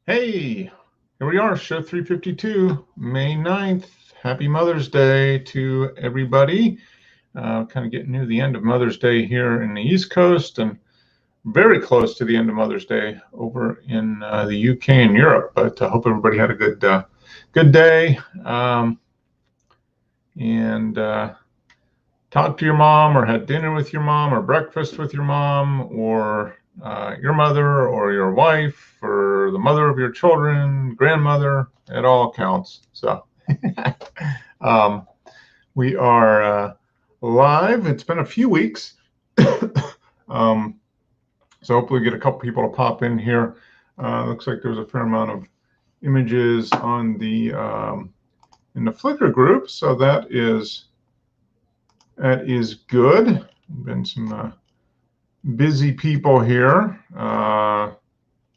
Hey, here we are, show 352, May 9th. Happy Mother's Day to everybody. Kind of getting near the end of Mother's Day here in the East Coast and very close to the end of Mother's Day over in the UK and Europe. But I hope everybody had a good day. And talk to your mom or had dinner with your mom or breakfast with your mom or your mother or your wife or the mother of your children, grandmother. It all counts. So we are live. It's been a few weeks. So hopefully get a couple people to pop in here. Looks like there's a fair amount of images on the in the Flickr group. So that is good. Been some busy people here.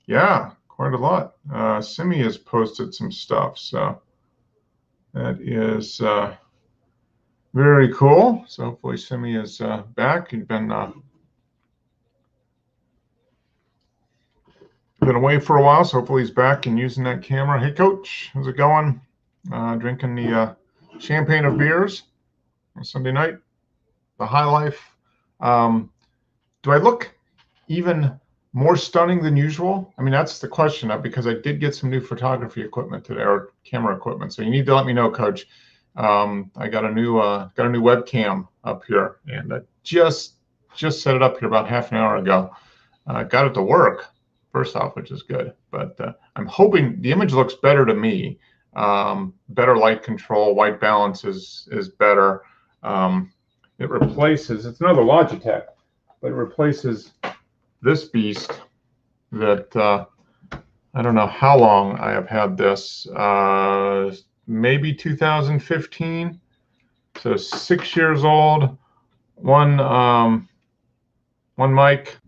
Yeah, quite a lot. Simi has posted some stuff, so that is very cool. So hopefully Simi is back. He'd been away for a while, so hopefully he's back and using that camera. Hey, Coach, how's it going? Drinking the champagne of beers on Sunday night. The high life. Do I look even more stunning than usual? I mean, that's the question, because I did get some new photography equipment today, or camera equipment. So you need to let me know, Coach. I got a new webcam up here, and I just set it up here about half an hour ago. Got it to work first off, which is good. But I'm hoping the image looks better to me. Better light control, white balance is better. It replaces, it's another Logitech, but it replaces this beast that I don't know how long I have had this, maybe 2015, so 6 years old. One mic.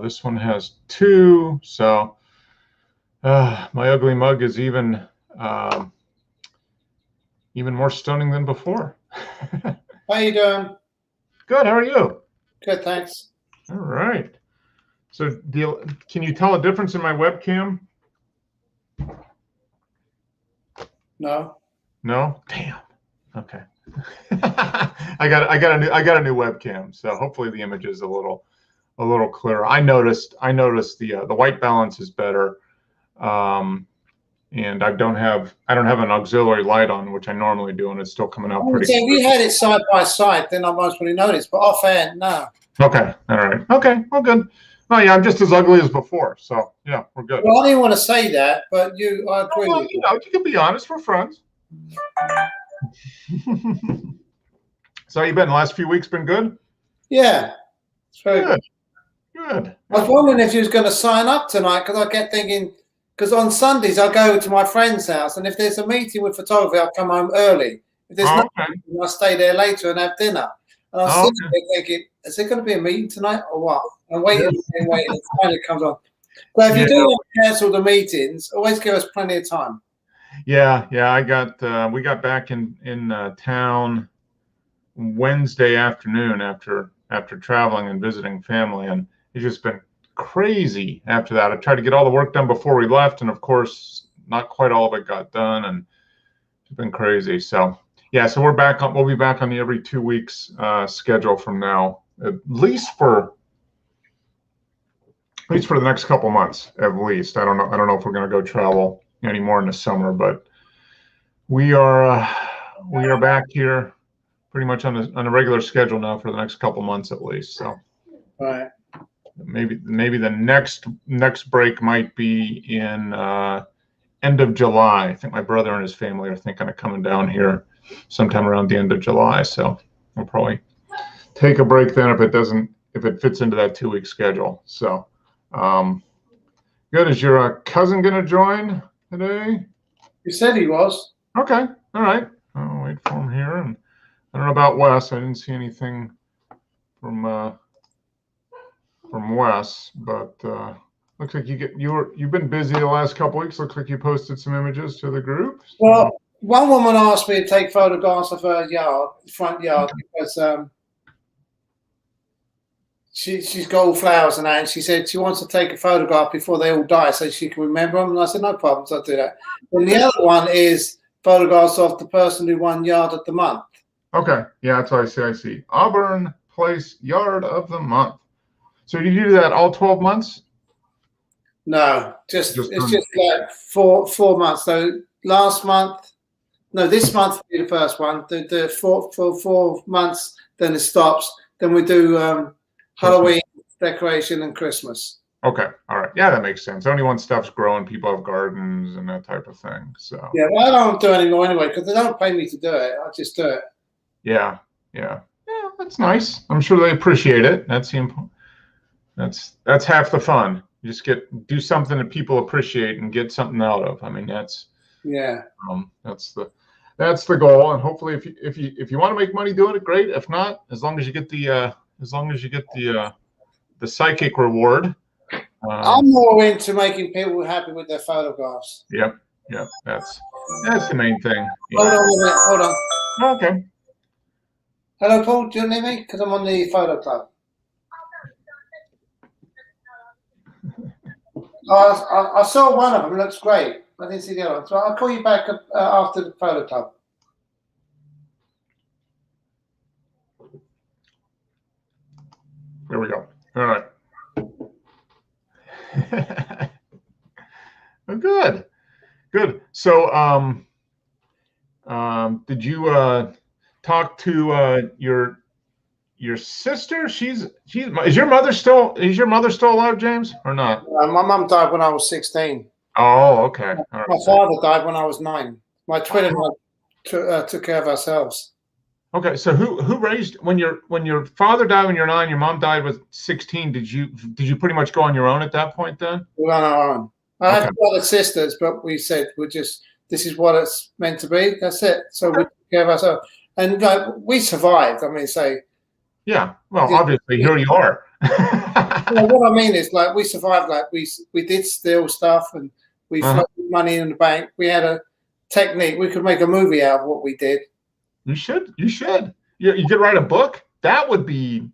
This one has two, so my ugly mug is even more stunning than before. How you doing? Good. How are you? Good, thanks. All right. So, can you tell a difference in my webcam? No. No. Damn. Okay. I got a new webcam, so hopefully the image is a little clearer. I noticed the white balance is better. And I don't have an auxiliary light on, which I normally do, and it's still coming out pretty. So if you had it side by side, then I might really notice. But offhand, no. Okay. All right. Okay. Well, good. Oh yeah, I'm just as ugly as before. So yeah, we're good. Well, I didn't want to say that, but I agree. Well, you can be honest. We're friends. So how you been? The last few weeks been good? Yeah. It's very good. Good. I was wondering if you was going to sign up tonight, because I kept thinking, because on Sundays I go to my friend's house, and if there's a meeting with photography, I'll come home early. If there's no meeting, I'll stay there later and have dinner. And I was sitting there thinking, is there going to be a meeting tonight or what? And waiting, and waiting, and finally it comes on. But if you do want to cancel the meetings, always give us plenty of time. Yeah. We got back in town Wednesday afternoon after traveling and visiting family, and it's just been crazy after that. I tried to get all the work done before we left, and of course, not quite all of it got done, and it's been crazy. So yeah, so we're back on. We'll be back on the every 2 weeks schedule from now, at least for the next couple months, at least. I don't know if we're going to go travel anymore in the summer, but we are back here pretty much on a regular schedule now for the next couple months at least. So right. Maybe the next break might be in end of July. I think my brother and his family are thinking of coming down here sometime around the end of July. So we'll probably take a break then if it fits into that 2 week schedule. So good. Is your cousin going to join today? He said he was. Okay. All right. I'll wait for him here. And I don't know about Wes. I didn't see anything from Wes, but looks like you've been busy the last couple weeks. Looks like you posted some images to the group. Well, one woman asked me to take photographs of her front yard, because she's got all flowers and that, and she said she wants to take a photograph before they all die so she can remember them. And I said, no problems, I'll do that. And the other one is photographs of the person who won Yard of the Month. Okay, yeah, that's what I see. I see Auburn Place Yard of the Month. So did you do that all 12 months? No, it's just like four months. So last month, no, this month will be the first one. The 4 months, then it stops. Then we do Halloween decoration and Christmas. Okay, all right, yeah, that makes sense. Only when stuff's growing, people have gardens and that type of thing. So yeah, well, I don't do it anymore anyway because they don't pay me to do it. I just do it. Yeah, that's nice. I'm sure they appreciate it. That's half the fun. You just do something that people appreciate and get something out of. I mean, that's the goal. And hopefully, if you want to make money doing it, great. If not, as long as you get the psychic reward. I'm more into making people happy with their photographs. Yep, that's the main thing. Hold on a minute. Hold on. Okay. Hello, Paul. Do you need me? Because I'm on the photo club. I saw one of them. Looks great. I didn't see the other one. So I'll call you back after the photo club. There we go. All right. Good. So, did you talk to your sister? Is your mother still alive, James, or not? My mum died when I was 16. Oh, okay. All right. My father died when I was 9. My twin and I took care of ourselves. Okay, so who raised when your father died when you're 9, your mom died with 16? Did you pretty much go on your own at that point then? We were on our own. I had other sisters, but we said this is what it's meant to be. That's it. So we took care of ourselves, and we survived. I mean, yeah. Well, obviously here you are. What I mean is, we survived. We did steal stuff, and we floated money in the bank. We had a technique. We could make a movie out of what we did. You should. You could write a book. That would be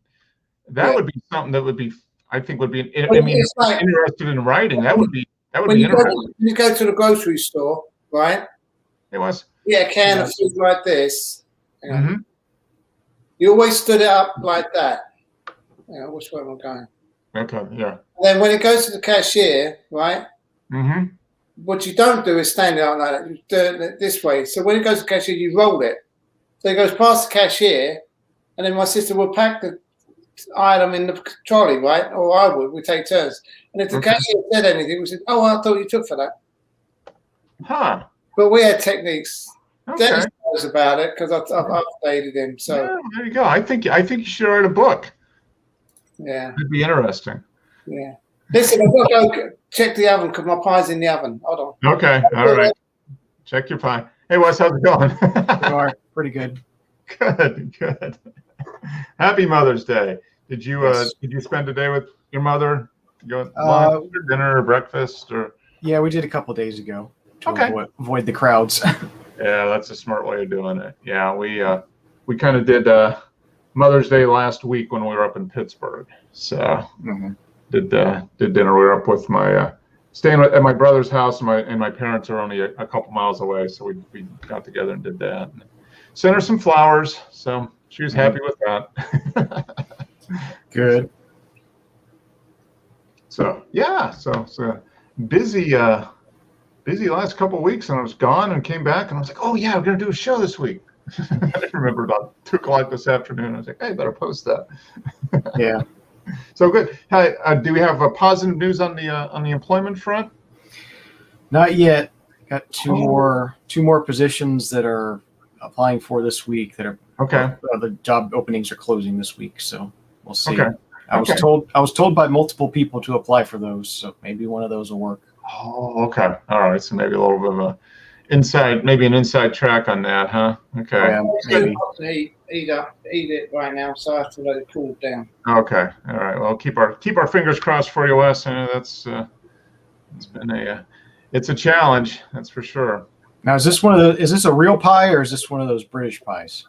something that would be, I think, would be. I mean, interested in writing. That would be interesting. When you go to the grocery store, right? It was. Yeah, a can of food like this. Mm-hmm. You always stood it up like that. Which way am I going? Okay. Yeah. And then when it goes to the cashier, right? Mm-hmm. What you don't do is stand it out like that. You do it this way. So when it goes to the cashier, you roll it. So it goes past the cashier, and then my sister would pack the item in the trolley, right? Or I would. We'd take turns. And if the cashier said anything, we said, "Oh, I thought you took for that." Huh. But we had techniques. Okay. Dennis knows about it because I've updated him. So yeah, there you go. I think you should write a book. Yeah. It'd be interesting. Yeah. Listen, I've got to go check the oven because my pie's in the oven. Hold on. Okay. All right. Check your pie. Hey, Wes, how's it going? Pretty good. Good. Happy Mother's Day. Did you spend a day with your mother? Go lunch or dinner or breakfast or? Yeah, we did a couple days ago to avoid the crowds. Yeah, that's a smart way of doing it. Yeah, we kind of did Mother's Day last week when we were up in Pittsburgh. So did dinner. We were up with my staying at my brother's house, and my parents are only a couple miles away, so we got together and did that. And sent her some flowers, so she was happy with that. Good. So yeah, so busy last couple of weeks, and I was gone and came back, and I was like, oh yeah, we're gonna do a show this week. I didn't remember about 2:00 this afternoon. I was like, hey, I better post that. Yeah. So good. Hey, do we have positive news on the employment front? Not yet. Got two more positions that are applying for this week. That are the job openings are closing this week, so we'll see. Okay. I was told by multiple people to apply for those, so maybe one of those will work. Oh, okay. All right. So maybe a little bit of an inside track on that, huh? Okay. Yeah, maybe. Eat it right now, so I have to let it cool down. Okay. All right. Well, keep our fingers crossed for you, Wes. It's been it's a challenge, that's for sure. Now, is this a real pie or is this one of those British pies?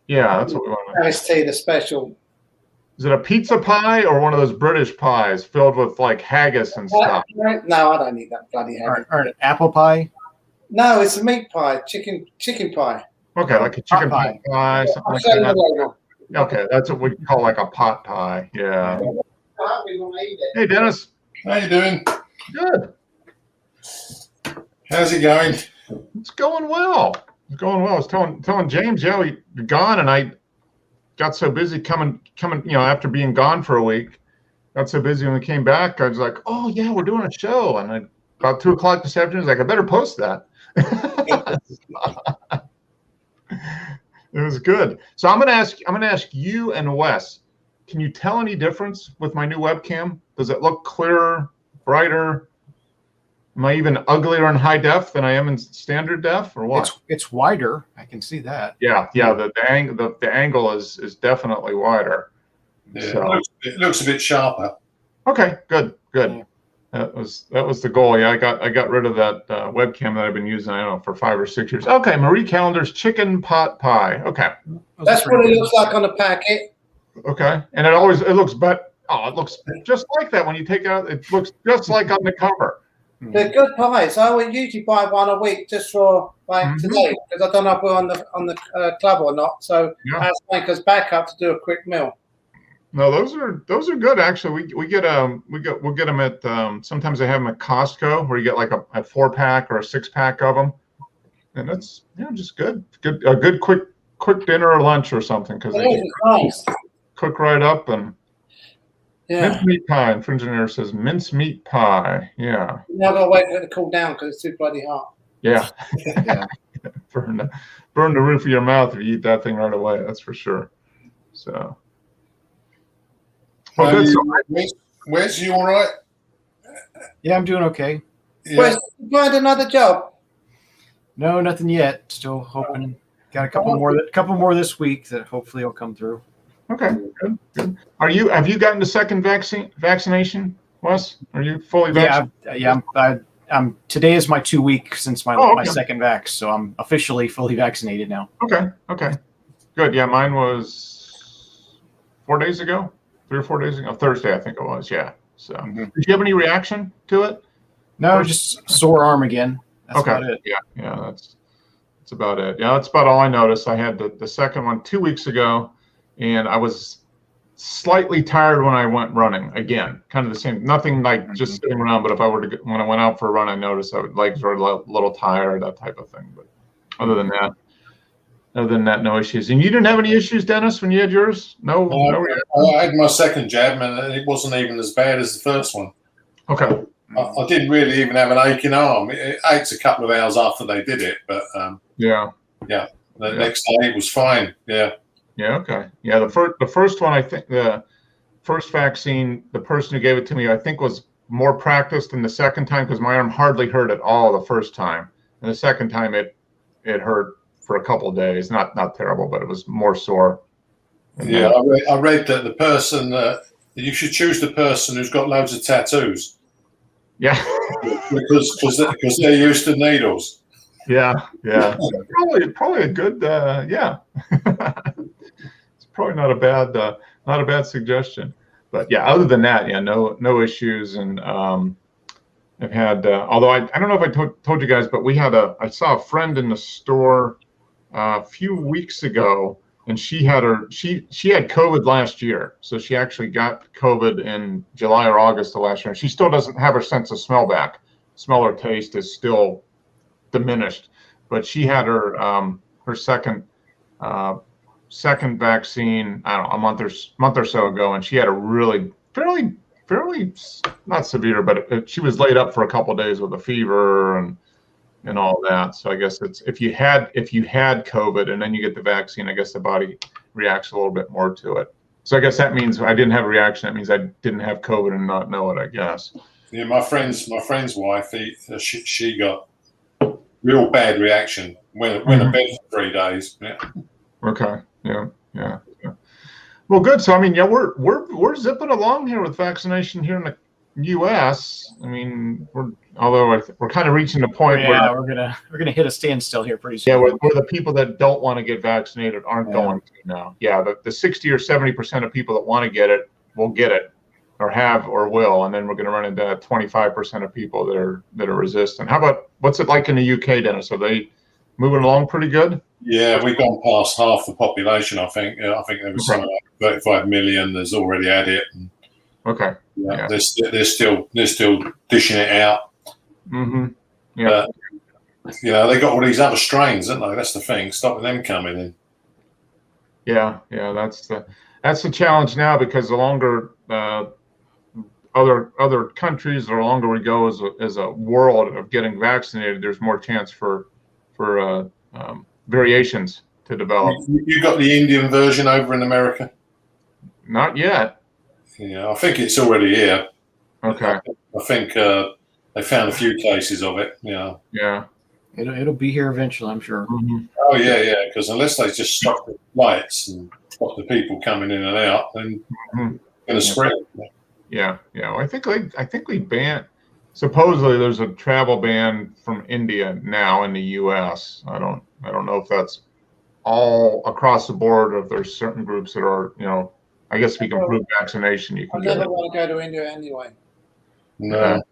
Yeah, that's what we want. Iced tea, the special. Is it a pizza pie or one of those British pies filled with like haggis and stuff? No, I don't eat that bloody haggis. Or an apple pie? No, it's a meat pie, chicken pie. Okay, like a chicken pot pie, something like that. Okay, that's what we call like a pot pie. Yeah. Hey, Dennis. How you doing? Good. How's it going? It's going well. It's going well. I was telling James, yeah, we gone, and I got so busy coming, after being gone for a week. Got so busy when we came back. I was like, oh yeah, we're doing a show, and about 2:00 this afternoon, I was like, I better post that. It was good. So I'm gonna ask you and Wes, can you tell any difference with my new webcam? Does it look clearer, brighter? Am I even uglier in high def than I am in standard def, or what? It's wider. I can see that. Yeah. The angle is definitely wider. Yeah, So. it looks a bit sharper. Okay, good. Yeah. That was the goal. Yeah, I got rid of that webcam that I've been using, I don't know, for 5 or 6 years. Okay, Marie Callender's chicken pot pie. Okay. That's what it looks like on the packet. Okay, and it looks it looks just like that when you take it out. It looks just like on the cover. They're good pies. I would usually buy one a week just for today, because I don't know if we're on the club or not. So I was make us back up to do a quick meal. No, those are good actually. We'll get them at sometimes they have them at Costco where you get like a 4-pack or a 6-pack of them, and that's just good. A good quick dinner or lunch or something, because they nice. Cook right up. And mincemeat pie. And Engineer says mincemeat pie. Yeah. Now I've got to wait for it to cool down because it's too bloody hot. Yeah. Burn the roof of your mouth if you eat that thing right away. That's for sure. So. Well, good. Wes, you all right? Yeah, I'm doing okay. Yeah. Wes, you find another job? No, nothing yet. Still hoping. Got a couple more this week that hopefully will come through. Okay, good. Have you gotten the second vaccination, Wes? Are you fully vaccinated? Yeah. I'm today is my 2 week since my okay. my second vax, so I'm officially fully vaccinated now. Okay. Good. Yeah, mine was 4 days ago. 3 or 4 days ago, Thursday, I think it was. Yeah. So, Did you have any reaction to it? No, just sore arm again. That's about it. Yeah, that's about it. Yeah, that's about all I noticed. I had the second one 2 weeks ago, and I was slightly tired when I went running again. Kind of the same. Nothing like just sitting around, but if I were to when I went out for a run, I noticed legs were a little tired, that type of thing. But other than that, no issues. And you didn't have any issues, Dennis, when you had yours? No. I had my second jab, and it wasn't even as bad as the first one. Okay. I didn't really even have an aching arm. It ached a couple of hours after they did it, but the next day it was fine. Yeah. Yeah. Okay. Yeah. The first one, I think the first vaccine, the person who gave it to me, I think was more practiced than the second time because my arm hardly hurt at all the first time, and the second time it hurt for a couple of days. Not terrible, but it was more sore. Yeah, I read that the person you should choose the person who's got loads of tattoos. Yeah, because they're used to needles. Yeah. Probably a good. Yeah, it's probably not a bad suggestion. But yeah, other than that, no issues. And I've had, although I don't know if I told you guys, but I saw a friend in the store a few weeks ago, and she had COVID last year. So she actually got COVID in July or August of last year. She still doesn't have her sense of smell back. Smell or taste is still diminished, but she had her second vaccine, I don't know, a month or so ago, and she had a really fairly not severe, but she was laid up for a couple of days with a fever and all that. So I guess it's if you had COVID and then you get the vaccine, I guess the body reacts a little bit more to it. So I guess that means I didn't have a reaction. That means I didn't have COVID and not know it, I guess. Yeah, my friend's wife, she got real bad reaction. Went to bed for 3 days. Yeah. Okay. Yeah. Well, good. So I mean, we're zipping along here with vaccination here in U.S., I mean, we're kind of reaching the point where we're gonna hit a standstill here pretty soon. Yeah, where the people that don't want to get vaccinated aren't going to now. Yeah, the 60 or 70% of people that want to get it will get it, or have or will, and then we're going to run into 25% of people that are resistant. How about what's it like in the UK, Dennis? Are they moving along pretty good? Yeah, we've gone past half the population. I think there was something like 35 million. There's already had it. And, okay. Yeah, they're still dishing it out. Mm-hmm. Yeah. They got all these other strains, haven't they? That's the thing, stopping them coming in. Yeah, that's the challenge now, because the longer other countries, the longer we go as a world of getting vaccinated, there's more chance for variations to develop. You got the Indian version over in America? Not yet. Yeah, I think it's already here. Okay. I think they found a few cases of it. Yeah. It'll be here eventually, I'm sure. Mm-hmm. Oh yeah. Because unless they just stop the flights and stop the people coming in and out, then it's going to spread. Yeah. Well, I think we banned. Supposedly, there's a travel ban from India now in the U.S. I don't know if that's all across the board, or if there's certain groups that are, I guess if you can prove vaccination, you can. I never want to go to India anyway. No.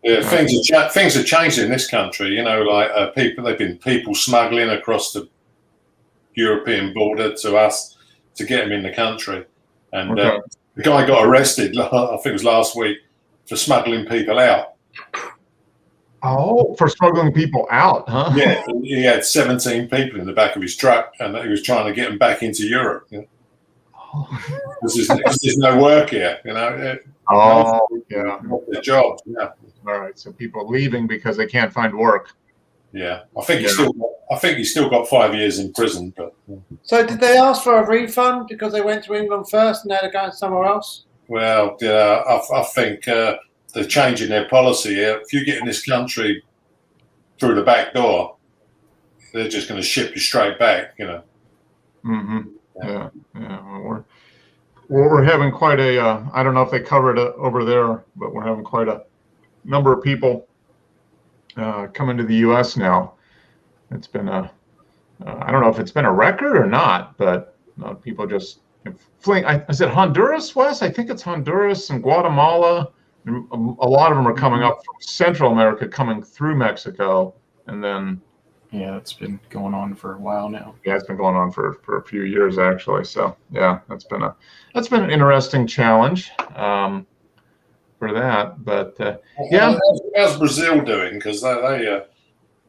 Yeah, things are changing in this country. Like people smuggling across the European border to us to get them in the country, and the guy got arrested. I think it was last week for smuggling people out. Oh, for smuggling people out, huh? Yeah, he had 17 people in the back of his truck, and he was trying to get them back into Europe. There's no work here, Oh, yeah. The job, yeah. All right, so people leaving because they can't find work. Yeah, I think he's still got 5 years in prison. But so, did they ask for a refund because they went to England first and now they're going somewhere else? Well, I think they're changing their policy here. If you get in this country through the back door, they're just going to ship you straight back. Mm-hmm. Yeah. Well, we're having quite a. I don't know if they covered it over there, but we're having quite a number of people coming to the U.S. now. It's been I don't know if it's been a record or not, but people just fleeing. Is it Honduras, Wes? I think it's Honduras and Guatemala. And a lot of them are coming up from Central America, coming through Mexico, and then. Yeah, it's been going on for a while now. Yeah, it's been going on for a few years actually. So yeah, that's been an interesting challenge for that. But how's Brazil doing? Because they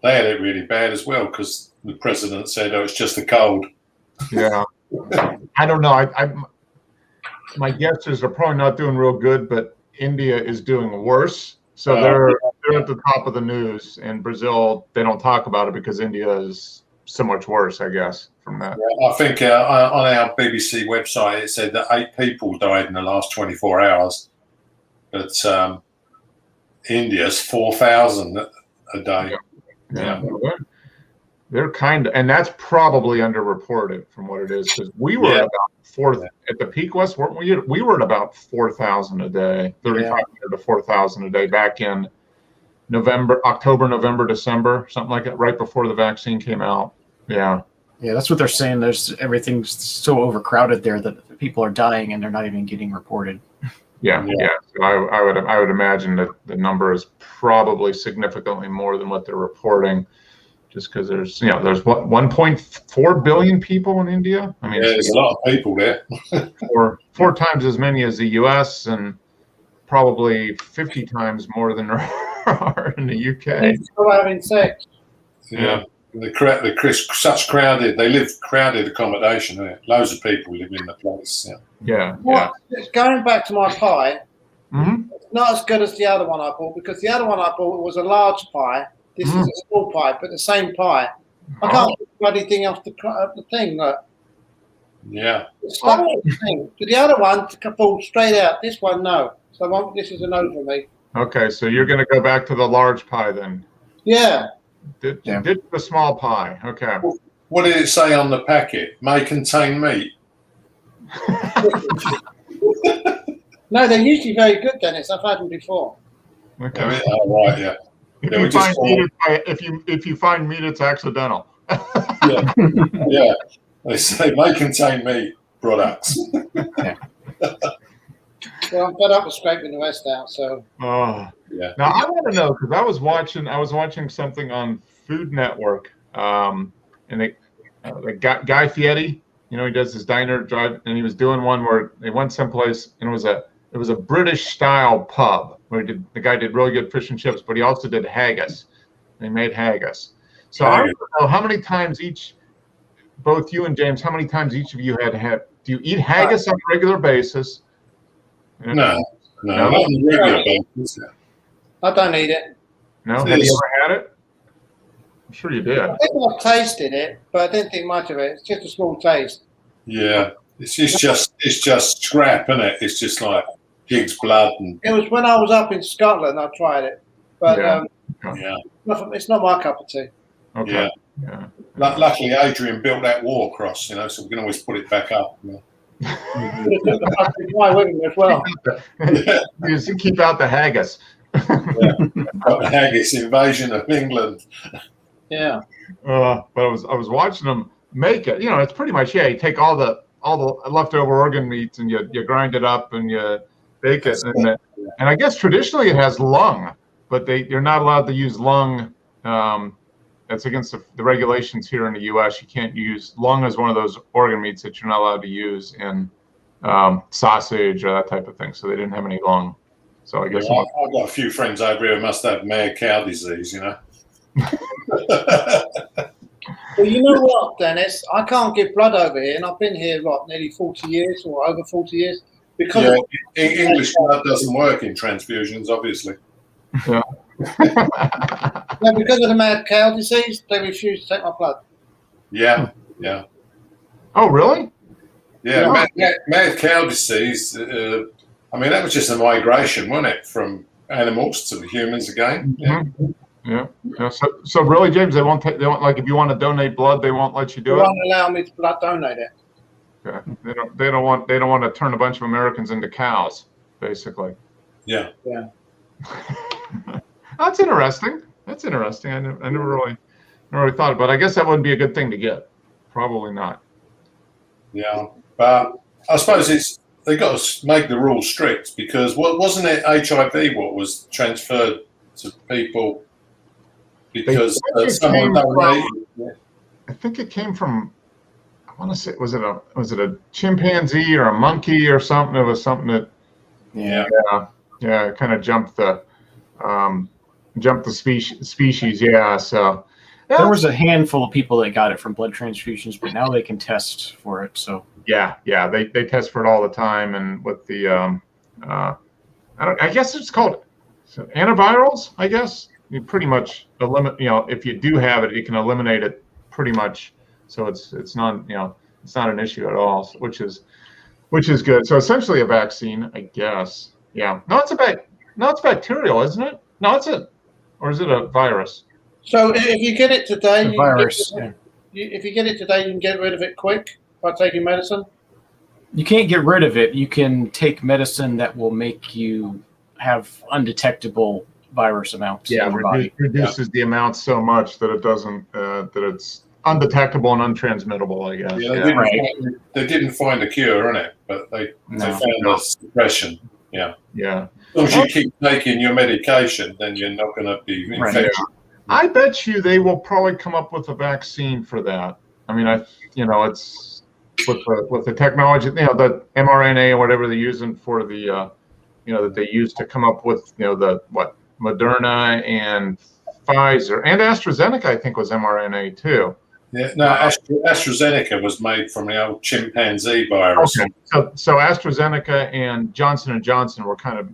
had it really bad as well. Because the president said, "Oh, it's just a cold." Yeah, I don't know. My guess is they're probably not doing real good, but India is doing worse. So they're at the top of the news. In Brazil, they don't talk about it because India is so much worse, I guess, from that. Yeah, I think on our BBC website, it said that 8 people died in the last 24 hours. But India's 4,000 a day. Yeah. They're and that's probably underreported from what it is, because we were at about at the peak, West, weren't we? We were at about 4,000 a day, 3,500 to 4,000 a day back in October, November, December, something like that, right before the vaccine came out. Yeah. Yeah, that's what they're saying. Everything's so overcrowded there that people are dying and they're not even getting reported. Yeah. So I would imagine that the number is probably significantly more than what they're reporting. Just because there's 1.4 billion people in India. I mean, there's a lot of people there. four times as many as the U.S. and probably 50 times more than there are in the UK. Still having sex. Yeah. Such crowded. They live crowded accommodation. Loads of people live in the place. Yeah. Going back to my pie, mm-hmm. It's not as good as the other one I bought, because the other one I bought was a large pie. This is a small pie, but the same pie. I can't get the bloody thing off the thing. Look. Yeah. It's stuck to the thing. The other one falls straight out. This one, no. So this is a no for me. Okay, so you're going to go back to the large pie then? Yeah. Ditch the small pie. Okay. What did it say on the packet? May contain meat. No, they're usually very good, Dennis. I've had them before. Okay. Right, yeah. If you find meat, it's accidental. Yeah, yeah. They say may contain meat products. Yeah. Well, I'm fed up with scraping the rest out. So. Yeah. Now I want to know, because I was watching something on Food Network, and Guy Fieri, he does his diner drive, and he was doing one where they went someplace, and it was a British style pub where the guy did really good fish and chips, but he also did haggis. They made haggis. So I don't know how many times both you and James, how many times each of you do you eat haggis on a regular basis? No, not on a regular basis. I don't eat it. No, have you ever had it? I'm sure you did. I think I've tasted it, but I didn't think much of it. It's just a small taste. Yeah, it's just scrap, isn't it? It's just like pig's blood. It was when I was up in Scotland. I tried it, but it's not my cup of tea. Okay. Yeah. Luckily, Adrian built that wall across, so we can always put it back up. Why wouldn't as well? You just keep out the haggis. The haggis invasion of England. Yeah. But I was watching them make it. It's pretty much you take all the leftover organ meats and you grind it up and you bake it. And I guess traditionally it has lung, but you're not allowed to use lung. That's against the regulations here in the U.S. You can't use lung as one of those organ meats that you're not allowed to use in sausage or that type of thing. So they didn't have any lung. So I guess I've got a few friends over here who must have mad cow disease, Well, you know what, Dennis? I can't give blood over here, and I've been here, nearly 40 years or over 40 years. Because English blood doesn't work in transfusions, obviously. Yeah. No, because of the mad cow disease, they refuse to take my blood. Yeah. Oh, really? Yeah, mad cow disease. That was just a migration, wasn't it, from animals to humans again? Yeah. So really, James, they won't like if you want to donate blood, they won't let you do it. They won't allow me to blood donate it. Okay. They don't want to turn a bunch of Americans into cows, basically. Yeah. That's interesting. I never really thought about it, but I guess that wouldn't be a good thing to get. Probably not. Yeah, but I suppose they got to make the rules strict, because wasn't it HIV what was transferred to people because someone donated? I think it came from. I want to say was it a chimpanzee or a monkey or something? It was something that. Yeah. Kind of jumped the species. Yeah. So. Yeah. There was a handful of people that got it from blood transfusions, but now they can test for it. So yeah, they test for it all the time, and with the I guess it's called antivirals. I guess you pretty much eliminate. If you do have it, you can eliminate it pretty much. So it's not it's not an issue at all, which is good. So essentially a vaccine, I guess. Yeah. No, it's bacterial, isn't it? No, or is it a virus? So if you get it today, if you get it today, you can get rid of it quick by taking medicine? You can't get rid of it. You can take medicine that will make you have undetectable virus amounts. Yeah, reduces the amount so much that it doesn't, that it's undetectable and untransmittable, I guess. Yeah, they didn't find a cure in it, but they found a suppression. Yeah. Yeah. As long as you keep taking your medication, then you're not going to be infected. Yeah. I bet you they will probably come up with a vaccine for that. I mean, it's with the technology, the mRNA or whatever they're using for the, that they use to come up with, Moderna and Pfizer and AstraZeneca, I think, was mRNA too. Yeah, no, AstraZeneca was made from the old chimpanzee virus. Okay. So AstraZeneca and Johnson & Johnson were kind of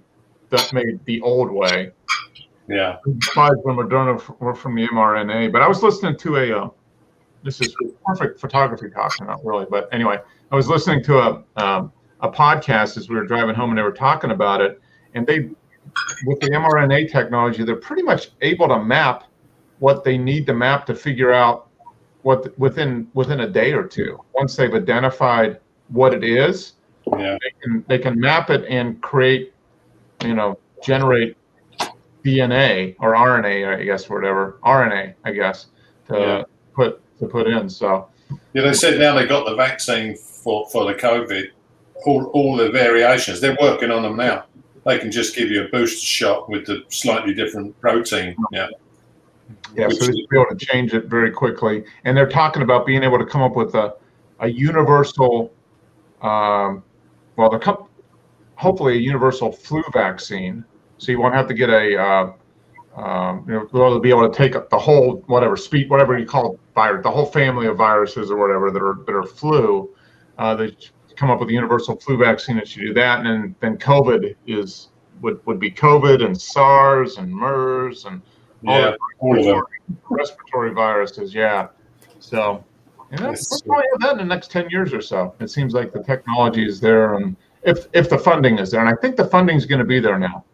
made the old way. Yeah. Pfizer and Moderna were from the mRNA. But I was listening to this is perfect photography talk, not really, but anyway, I was listening to a podcast as we were driving home, and they were talking about it. And with the mRNA technology, they're pretty much able to map what they need to map to figure out what within a day or two. Once they've identified what it is, Yeah. They can map it and create, generate DNA or RNA, I guess, whatever RNA, I guess, to put in. So yeah, they said now they got the vaccine for the COVID, all the variations. They're working on them now. They can just give you a booster shot with the slightly different protein. Yeah. Yeah, so they should be able to change it very quickly. And they're talking about being able to come up with a universal, hopefully a universal flu vaccine. So you won't have to get they'll be able to take the whole whatever you call it, virus, the whole family of viruses or whatever that are flu. They come up with a universal flu vaccine that should do that, and then COVID would be COVID and SARS and MERS and all the respiratory viruses. Yeah, so we'll probably have that in the next 10 years or so. It seems like the technology is there, and if the funding is there, and I think the funding is going to be there now.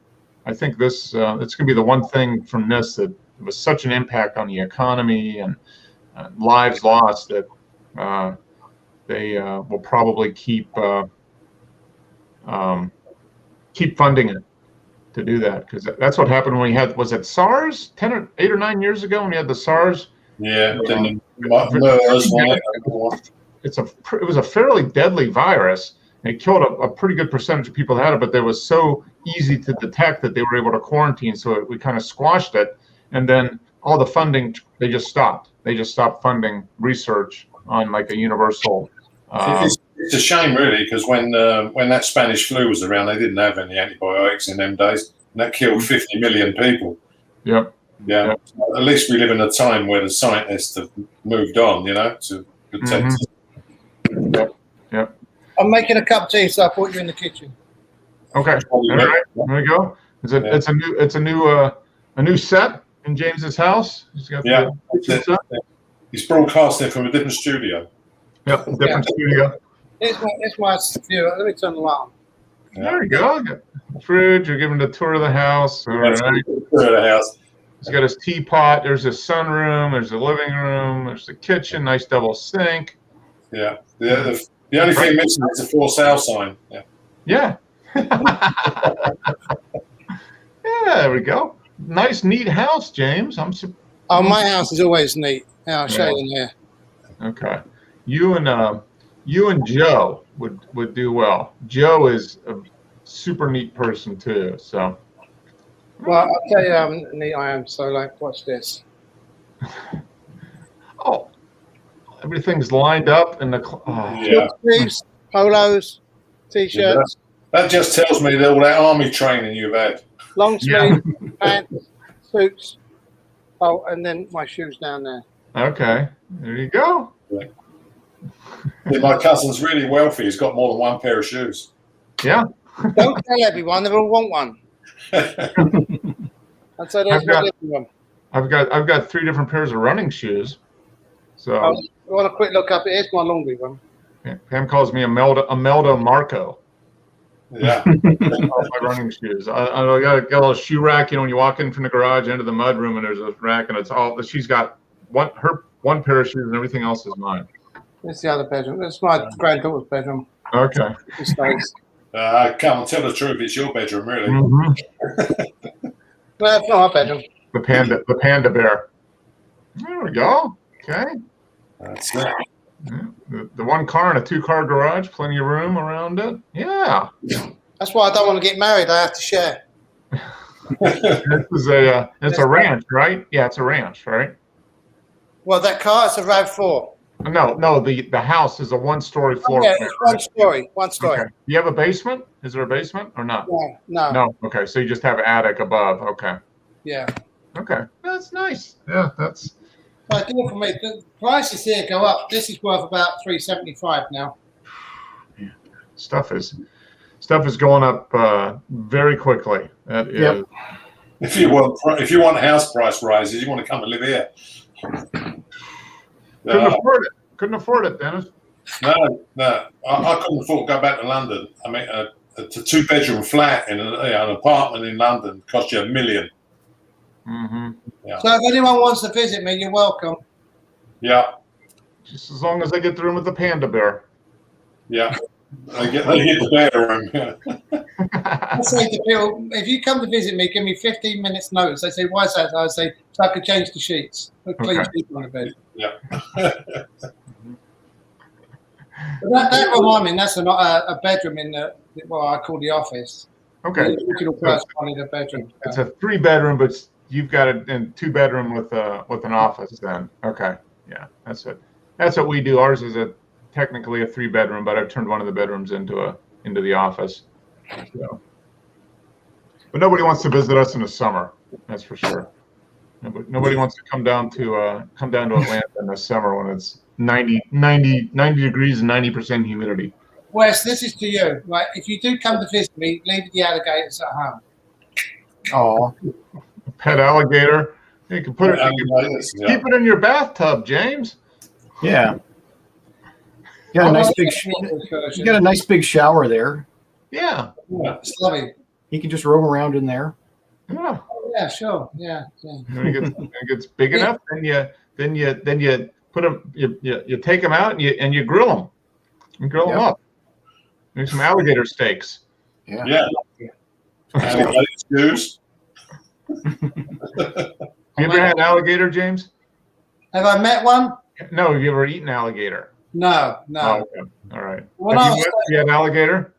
I think this it's going to be the one thing from this that was such an impact on the economy and lives lost that they will probably keep funding it to do that, because that's what happened when we had, was it SARS 8 or 9 years ago when we had the SARS? Yeah, it was a fairly deadly virus. It killed a pretty good percentage of people that had it, but it was so easy to detect that they were able to quarantine. So we kind of squashed it. And then all the funding, they just stopped. They just stopped funding research on like a universal. It's a shame, really, because when that Spanish flu was around, they didn't have any antibiotics in them days. And that killed 50 million people. Yep. Yeah. Yep. At least we live in a time where the scientists have moved on, to protect us. Yep. Yep. I'm making a cup of tea, so I put you in the kitchen. Okay. All right. There we go. It's a new set in James's house. He's got He's broadcasting from a different studio. Yep, different studio. It's my view. Let me turn the light on. There you go. The fridge. You're giving the tour of the house. All right. Tour of the house. He's got his teapot. There's his sunroom. There's the living room. There's the kitchen. Nice double sink. Yeah. The only thing missing is a for sale sign. Yeah. Yeah. Yeah, there we go. Nice, neat house, James. My house is always neat. Yeah, I'll show you in here. Okay. You and Joe would do well. Joe is a super neat person too. So. Well, I'll tell you how neat I am. So, watch this. Oh. Everything's lined up in the. Sleeves, polos, t-shirts. That just tells me that all that army training you've had. Long sleeve pants, suits. Oh, and then my shoes down there. Okay, there you go. Yeah, my cousin's really wealthy. He's got more than one pair of shoes. Yeah. Don't tell everyone; they all want one. And so there's one. I've got 3 different pairs of running shoes. So. I want a quick look up. Here's my laundry one. Yeah, Pam calls me Imelda Marco. Yeah. My running shoes. I got a little shoe rack. When you walk in from the garage into the mud room, and there's a rack, and it's all. She's got one pair of shoes, and everything else is mine. It's the other bedroom. It's my granddaughter's bedroom. Okay. Come on, tell the truth. It's your bedroom, really. Mm-hmm. Well, it's not our bedroom. The panda bear. There we go. Okay. That's it. Yeah. The 1 car and a 2-car garage, plenty of room around it. Yeah. That's why I don't want to get married. I have to share. It's a ranch, right? Yeah, it's a ranch, right? Well, that car is a RAV4. No, the house is a 1-story floor. Yeah, it's one story. Okay. Do you have a basement? Is there a basement or not? No. No. Okay, so you just have attic above. Okay. Yeah. Okay, that's nice. Yeah, that's. I do it for me. The prices here go up. This is worth about $375 now. Yeah. Stuff is going up very quickly. That is. Yep. If you want house price rises, you want to come and live here. Couldn't afford it, Dennis. No. I couldn't afford to go back to London. I mean, a 2-bedroom flat in an apartment in London cost you $1 million. Mm-hmm. Yeah. So if anyone wants to visit me, you're welcome. Yeah. Just as long as I get the room with the panda bear. Yeah. They get the bedroom. I say to people, if you come to visit me, give me 15 minutes notice. They say, why is that? I say, so I could change the sheets. Put clean sheets on the bed. Yeah. But that reminds me, that's a bedroom in what I call the office. Okay. The original person wanted a bedroom. It's a 3-bedroom, but you've got it in 2-bedroom with an office then. Okay. Yeah, that's it. That's what we do. Ours is technically a 3-bedroom, but I've turned one of the bedrooms into the office. So. But nobody wants to visit us in the summer. That's for sure. Nobody wants to come down to Atlanta in the summer when it's 90 degrees and 90% humidity. Wes, this is to you. Right? If you do come to visit me, leave the alligators at home. Oh, pet alligator. You can put it. Keep it in your bathtub, James. Yeah. You got a nice big shower there. Yeah. It's lovely. You can just roam around in there. Yeah. Yeah, sure. Yeah. When it gets big enough, then you put them. You take them out and you grill them. You grill them up. Make some alligator steaks. Yeah. Alligator stews. You ever had alligator, James? Have I met one? No. Have you ever eaten alligator? No. Oh, okay. All right. Have you had alligator?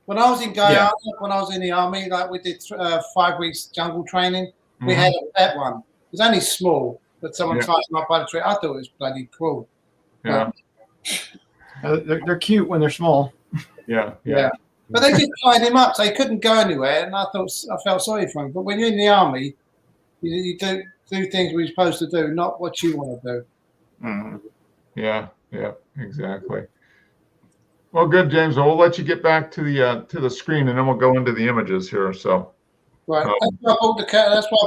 When I was in Guyana, when I was in the army, like we did 5 weeks jungle training, we had a pet one. It was only small, but someone tied him up by the tree. I thought it was bloody cruel. Yeah. They're cute when they're small. Yeah. But they just tied him up, so he couldn't go anywhere, and I felt sorry for him. But when you're in the army, you do things we're supposed to do, not what you want to do. Mm-hmm. Yeah, exactly. Well, good, James. Well, we'll let you get back to the screen, and then we'll go into the images here. So, right. That's why I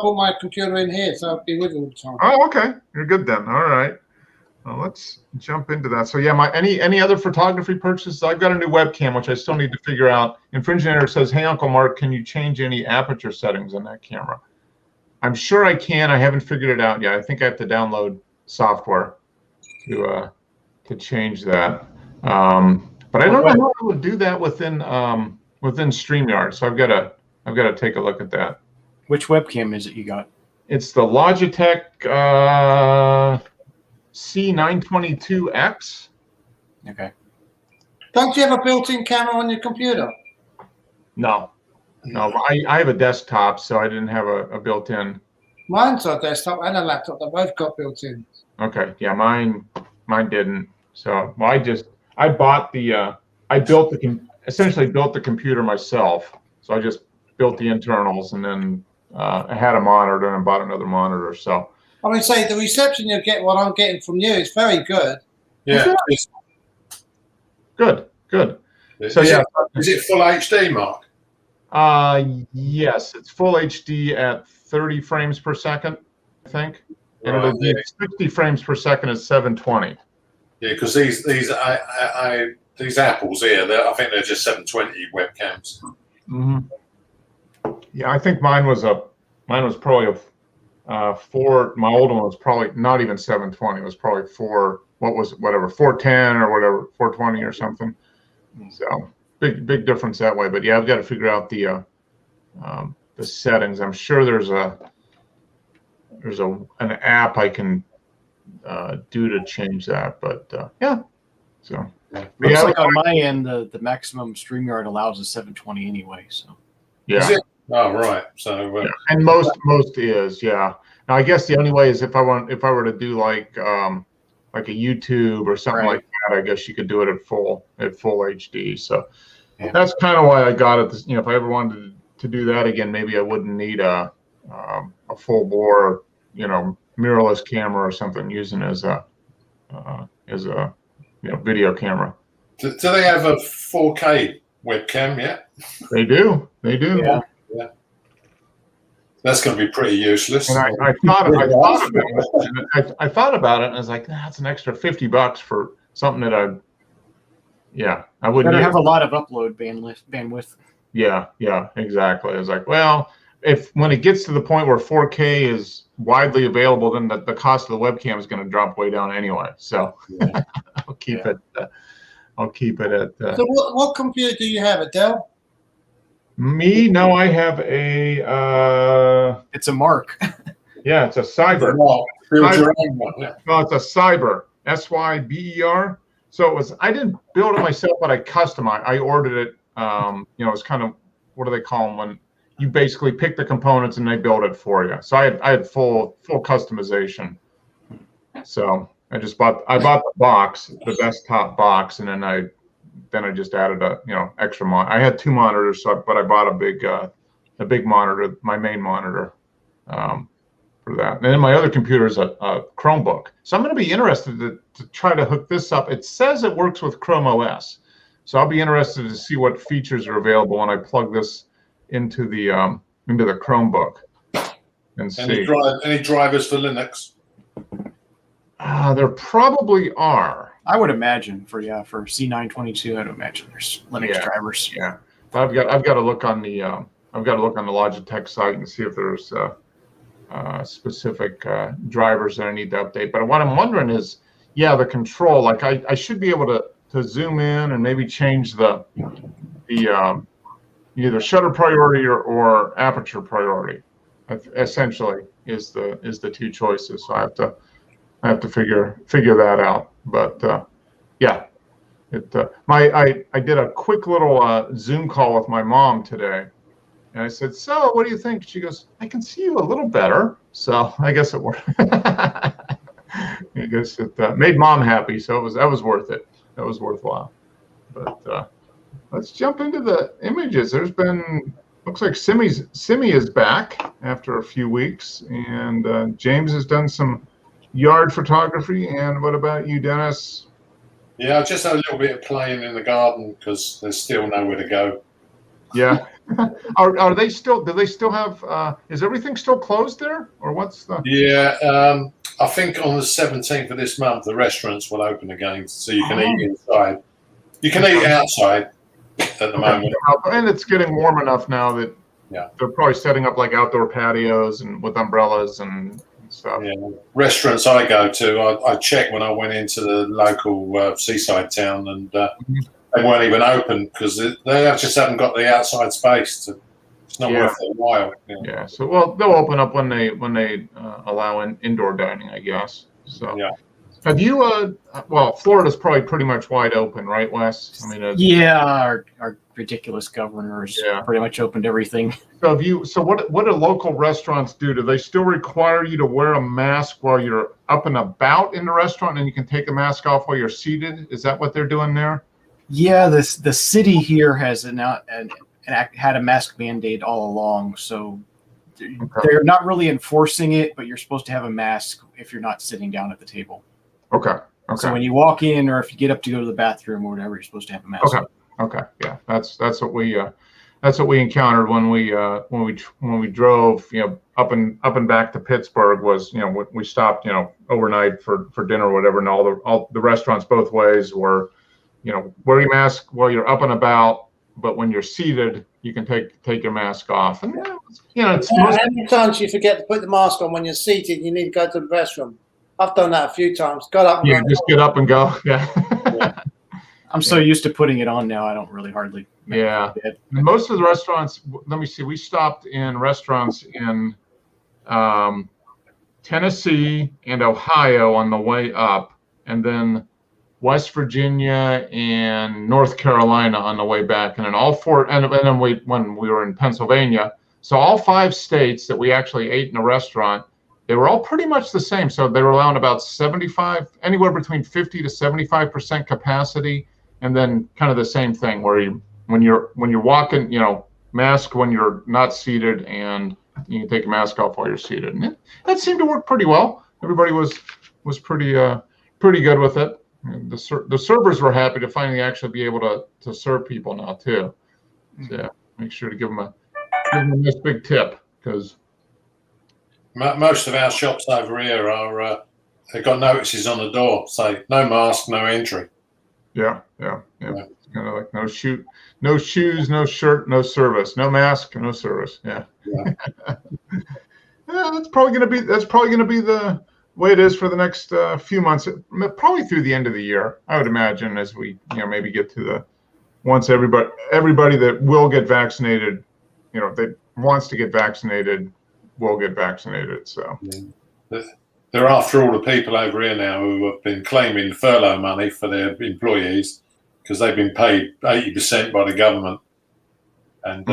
brought my computer in here, so I'll be with you all the time. Oh, okay. You're good then. All right. Well, let's jump into that. So, yeah, any other photography purchases? I've got a new webcam, which I still need to figure out. Infringing Editor says, "Hey, Uncle Mark, can you change any aperture settings on that camera?" I'm sure I can. I haven't figured it out yet. I think I have to download software to change that. But I don't know how I would do that within StreamYard. So I've got to take a look at that. Which webcam is it you got? It's the Logitech C922X. Okay. Don't you have a built-in camera on your computer? No. I have a desktop, so I didn't have a built-in. Mine's a desktop and a laptop. They both got built-in. Okay. Yeah, mine didn't. So I essentially built the computer myself. So I just built the internals, and then I had a monitor, and I bought another monitor. So I mean, say the reception you get, what I'm getting from you, is very good. Yeah. Good. So is it full HD, Mark? Yes, it's full HD at 30 frames per second, I think, and it'll be 60 frames per second at 720. Yeah, because these Apples here, I think they're just 720 webcams. Mm-hmm. Yeah, I think mine was probably a 4. My old one was probably not even 720. It was probably 410 or whatever, 420 or something. So big difference that way. But yeah, I've got to figure out the settings. I'm sure there's an app I can do to change that. But yeah, so looks like on my end the maximum StreamYard allows is 720 anyway. So yeah. Is it? Oh right. So and most is Now I guess the only way is if I were to do like a YouTube or something like that, I guess you could do it at full HD. So that's kind of why I got it. If I ever wanted to do that again, maybe I wouldn't need a full bore, mirrorless camera or something using as a video camera. Do they have a 4K webcam yet? They do. Yeah. That's going to be pretty useless. And I thought about it, and I was like, that's an extra $50 for something that I wouldn't have a lot of upload bandwidth. Yeah, exactly. I was like, well, when it gets to the point where 4K is widely available, then the cost of the webcam is going to drop way down anyway. So I'll keep it. I'll keep it at. So what computer do you have, a Dell? Me? No, I have a. It's a Mark. Yeah, it's a Cyber. Build your own one. Yeah. No, it's a Cyber. SYBER. So it was. I didn't build it myself, but I customized. I ordered it. It's kind of, what do they call them when you basically pick the components and they build it for you. So I had full customization. So I bought the box, the desktop box, and then I just added a extra monitor. I had 2 monitors, but I bought a big monitor, my main monitor, for that. And then my other computer is a Chromebook. So I'm going to be interested to try to hook this up. It says it works with Chrome OS, so I'll be interested to see what features are available when I plug this into the Chromebook and see. Any drivers for Linux? There probably are. I would imagine for C922. I'd imagine there's Linux drivers. Yeah, I've got to look on the Logitech site and see if there's specific drivers that I need to update. But what I'm wondering is, the control. Like I should be able to zoom in and maybe change the either shutter priority or aperture priority. Essentially, is the 2 choices. So I have to figure that out. But I did a quick little Zoom call with my mom today, and I said, "So, what do you think?" She goes, "I can see you a little better." So I guess it worked. I guess it made Mom happy, so that was worth it. That was worthwhile. But let's jump into the images. Looks like Simi is back after a few weeks, and James has done some yard photography. And what about you, Dennis? Yeah, I just had a little bit of playing in the garden because there's still nowhere to go. Yeah. Are they still? Do they still have? Is everything still closed there, or what's the? Yeah, I think on the 17th of this month the restaurants will open again, so you can eat inside. You can eat outside at the moment, and it's getting warm enough now that they're probably setting up like outdoor patios and with umbrellas and stuff. Yeah, restaurants I go to, I checked when I went into the local seaside town, and they weren't even open because they just haven't got the outside space. It's not worth their while. Yeah. So they'll open up when they allow indoor dining, I guess. So have you? Florida's probably pretty much wide open, right, Wes? I mean, our ridiculous governors pretty much opened everything. So what do local restaurants do? Do they still require you to wear a mask while you're up and about in the restaurant, and you can take a mask off while you're seated? Is that what they're doing there? Yeah, the city here has had a mask mandate all along, so they're not really enforcing it, but you're supposed to have a mask if you're not sitting down at the table. Okay. So when you walk in, or if you get up to go to the bathroom or whatever, you're supposed to have a mask. Okay. Yeah, that's what we encountered when we drove up and back to Pittsburgh. Was we stopped overnight for dinner or whatever, and all the restaurants both ways were wear your mask while you're up and about, but when you're seated, you can take your mask off. And it's how many times you forget to put the mask on when you're seated and you need to go to the restroom? I've done that a few times. Got up. And just get up and go. Yeah. I'm so used to putting it on now, I don't really hardly. And most of the restaurants. Let me see. We stopped in restaurants in Tennessee and Ohio on the way up, and then West Virginia and North Carolina on the way back, and then all 4. And then when we were in Pennsylvania, so all 5 states that we actually ate in a restaurant, they were all pretty much the same. So they were allowing about 75, anywhere between 50 to 75% capacity, and then kind of the same thing where when you're walking, mask when you're not seated, and you can take a mask off while you're seated. And that seemed to work pretty well. Everybody was pretty good with it. And the servers were happy to finally actually be able to serve people now too. So make sure to give them a nice big tip, because most of our shops over here are they've got notices on the door say no mask, no entry. Yeah. It's kind of like no shoes, no shirt, no service, no mask, no service. Yeah. That's probably gonna be way it is for the next few months, probably through the end of the year, I would imagine, as we maybe get to the once everybody that will get vaccinated, that wants to get vaccinated will get vaccinated. So they're after all the people over here now who have been claiming furlough money for their employees because they've been paid 80% by the government, and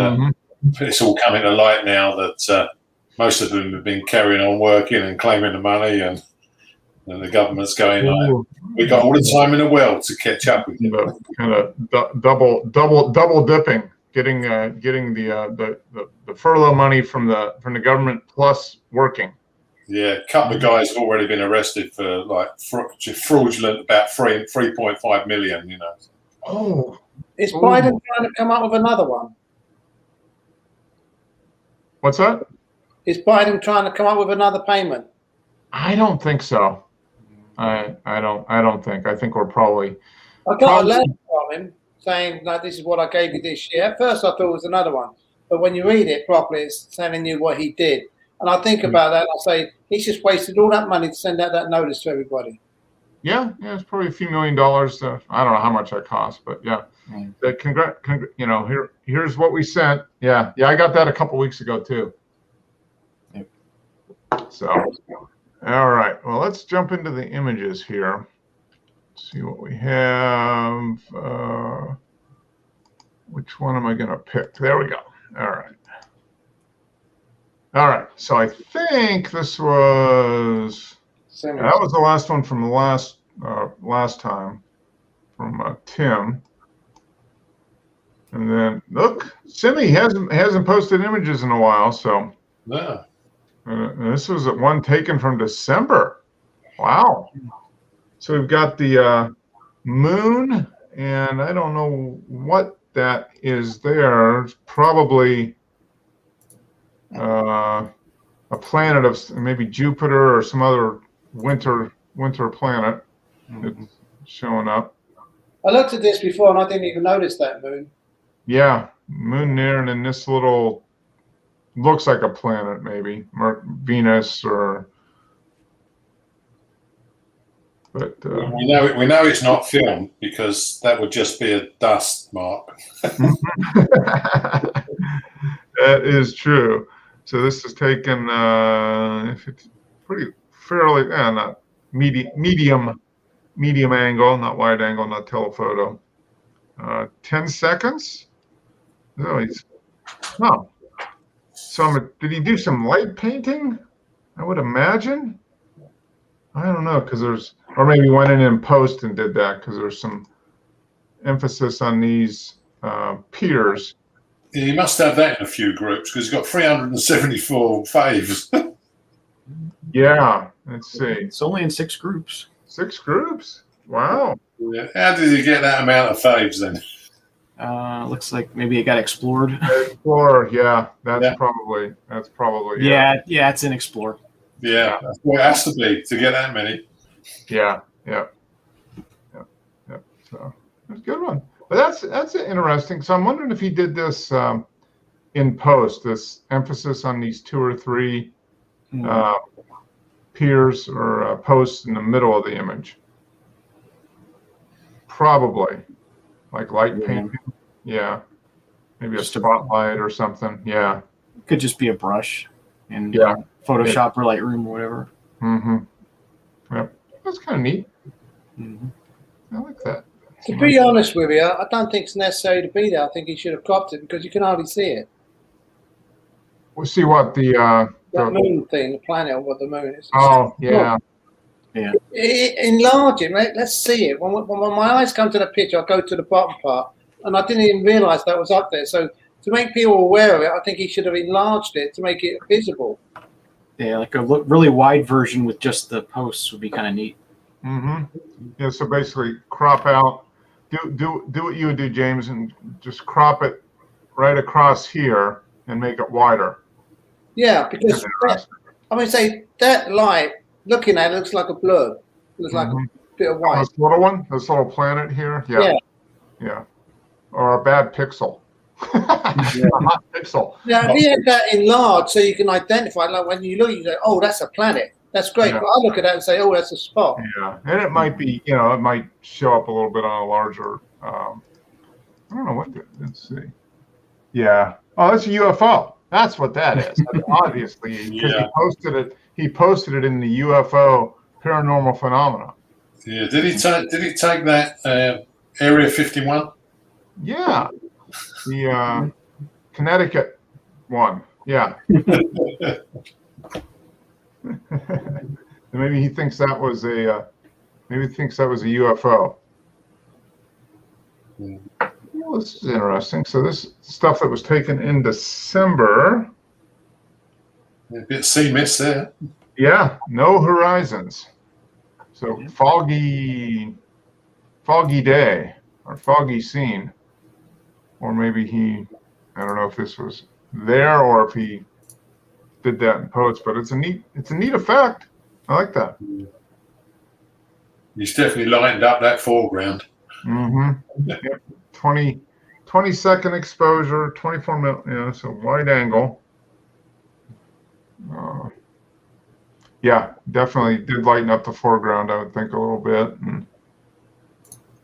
it's all coming to light now that most of them have been carrying on working and claiming the money, and the government's going like, we got all the time in the world to catch up with you. Kind of double dipping, getting the furlough money from the government plus working. Yeah, a couple of guys have already been arrested for like fraudulent, about 3.5 million. Oh, is Biden trying to come up with another one? What's that? Is Biden trying to come up with another payment? I don't think so. I don't think. I think we're probably. I got a letter from him saying that this is what I gave you this year. At first, I thought it was another one, but when you read it properly, it's telling you what he did. And I think about that. I say he's just wasted all that money to send out that notice to everybody. Yeah, it's probably a few $1 million. I don't know how much that costs, but yeah. Here's what we sent. Yeah, I got that a couple weeks ago too. So, all right. Well, let's jump into the images here. Let's see what we have. Which one am I going to pick? There we go. All right. All right. So I think this was that was the last one from the last time from Tim. And then look, Simi hasn't posted images in a while, so yeah. This was one taken from December. Wow. So we've got the moon, and I don't know what that is there. It's probably a planet of maybe Jupiter or some other winter planet that's showing up. I looked at this before, and I didn't even notice that moon. Yeah, moon there, and then this little looks like a planet, maybe Venus or. But we know it's not film because that would just be a dust mark. That is true. So this is taken if it's pretty fairly not medium angle, not wide angle, not telephoto. 10 seconds. So did he do some light painting? I would imagine. I don't know, or maybe went in and post and did that because there's some emphasis on these piers. Yeah, he must have that in a few groups because he's got 374 faves. Yeah, let's see. It's only in 6 groups. 6 groups? Wow. Yeah. How did he get that amount of faves then? Looks like maybe it got explored. Explorer, yeah. That's probably yeah, it's in Explore. Yeah, that's what it has to be to get that many. Yeah. So that's a good one. But that's interesting. So I'm wondering if he did this in post, this emphasis on these 2 or 3 piers or posts in the middle of the image. Probably. Like light painting. Yeah. Maybe just a spotlight or something. Yeah. Could just be a brush in Photoshop or Lightroom or whatever. Yep. That's kind of neat. I like that. To be honest with you, I don't think it's necessary to be there. I think he should have cropped it because you can hardly see it. We'll see what the moon thing, the planet, or what the moon is. Oh, yeah. Yeah. Enlarge it, mate. Let's see it. When my eyes come to the picture, I go to the bottom part, and I didn't even realise that was up there. So to make people aware of it, I think he should have enlarged it to make it visible. Yeah, like a really wide version with just the posts would be kind of neat. Yeah. So basically, crop out. Do what you would do, James, and just crop it right across here and make it wider. Yeah, because say that light. Looking at it, looks like a blur. It looks like a bit of white. This little one, this little planet here. Yeah. Or a bad pixel. A hot pixel. Now, if you had that enlarged so you can identify, like when you look, you go, oh, that's a planet. That's great. Yeah. But I look at that and say, oh, that's a spot. Yeah, and it might be, it might show up a little bit on a larger. I don't know let's see. Yeah. Oh, that's a UFO. That's what that is. Obviously, because he posted it in the UFO paranormal phenomena. Yeah. Did he take that Area 51? Yeah. The Connecticut one. Yeah. Maybe he thinks that was a UFO. Well, this is interesting. So this stuff that was taken in December. A bit sea mist there. Yeah, no horizons. So foggy day or foggy scene. Or maybe I don't know if this was there or if he did that in post, but it's a neat effect. I like that. He's definitely lightened up that foreground. Mm-hmm. Yep. 20-second exposure, 24 minute, so wide angle. Yeah, definitely did lighten up the foreground, I would think, a little bit.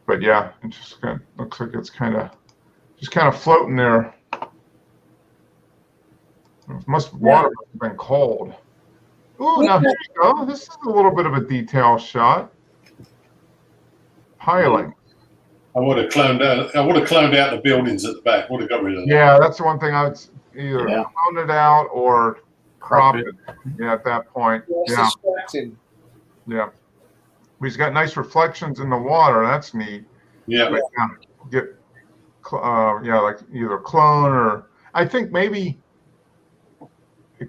But yeah, it just kind of looks like it's kind of floating there. Water must have been cold. Ooh, now here you go. This is a little bit of a detail shot. Piling. I would have cloned out the buildings at the back. Would have got rid of them. Yeah, that's the one thing I would either clone it out or crop it. Yeah, at that point. Yeah. Yeah. He's got nice reflections in the water. That's neat. Yeah. But, get like either clone or I think maybe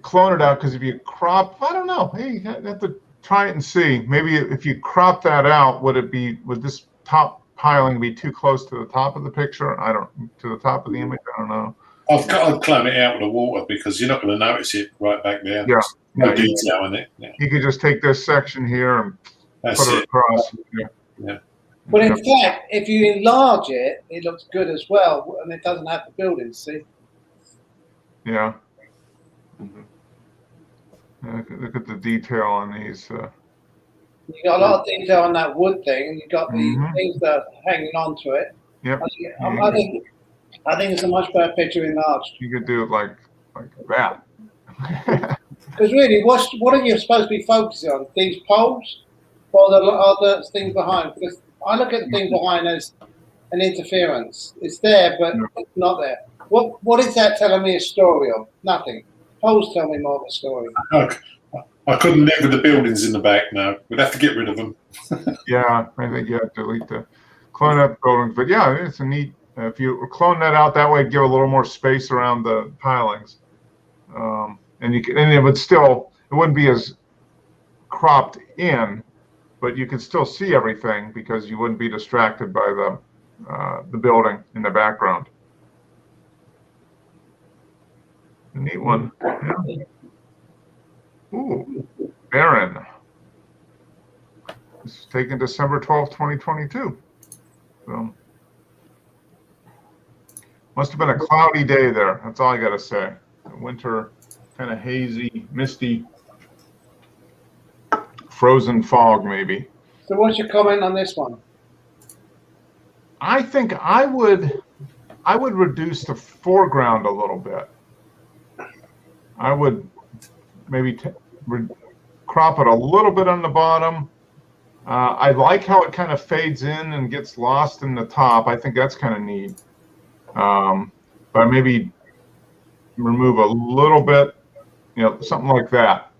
clone it out, because if you crop, I don't know. Hey, you have to try it and see. Maybe if you crop that out, would this top piling be too close to the top of the picture? To the top of the image? I don't know. I'd clone it out with the water, because you're not going to notice it right back there. Yeah. No detail in it. Yeah. You could just take this section here and put it across. Yeah. But in fact, if you enlarge it, it looks good as well, and it doesn't have the buildings, see? Yeah. Look at the detail on these. You got a lot of detail on that wood thing, and you got the things that are hanging on to it. Yep. I think it's a much better picture enlarged. You could do it like that. Because really, what are you supposed to be focusing on? These poles or the things behind? Because I look at the thing behind as an interference. It's there, but it's not there. What is that telling me a story of? Nothing. Poles tell me more of a story. I couldn't live with the buildings in the back now. We'd have to get rid of them. Yeah, I think you have to delete clone out the buildings. But yeah, it's a neat. If you clone that out that way, give a little more space around the pilings, and it wouldn't be as cropped in, but you could still see everything because you wouldn't be distracted by the building in the background. A neat one. Yeah. Ooh, Barren. This was taken December 12th, 2022. So must have been a cloudy day there. That's all I got to say. Winter, kind of hazy, misty, frozen fog, maybe. So what's your comment on this one? I think I would reduce the foreground a little bit. I would maybe crop it a little bit on the bottom. I like how it kind of fades in and gets lost in the top. I think that's kind of neat. But maybe remove a little bit, something like that.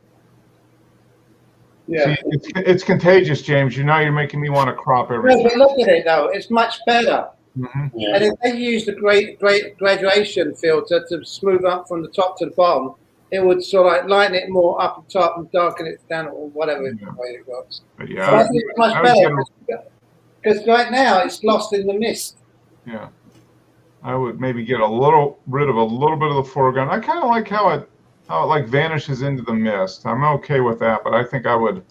Yeah. See, it's contagious, James. You're making me want to crop everything. No, but look at it though. It's much better. Mm-hmm. Yeah. And if they use the great graduation filter to smooth up from the top to the bottom, it would sort of like lighten it more up and top and darken it down or whatever way it goes. But yeah, so I think it's much better because right now it's lost in the mist. Yeah, I would maybe get rid of a little bit of the foreground. I kind of like how it like vanishes into the mist. I'm okay with that, but I think I would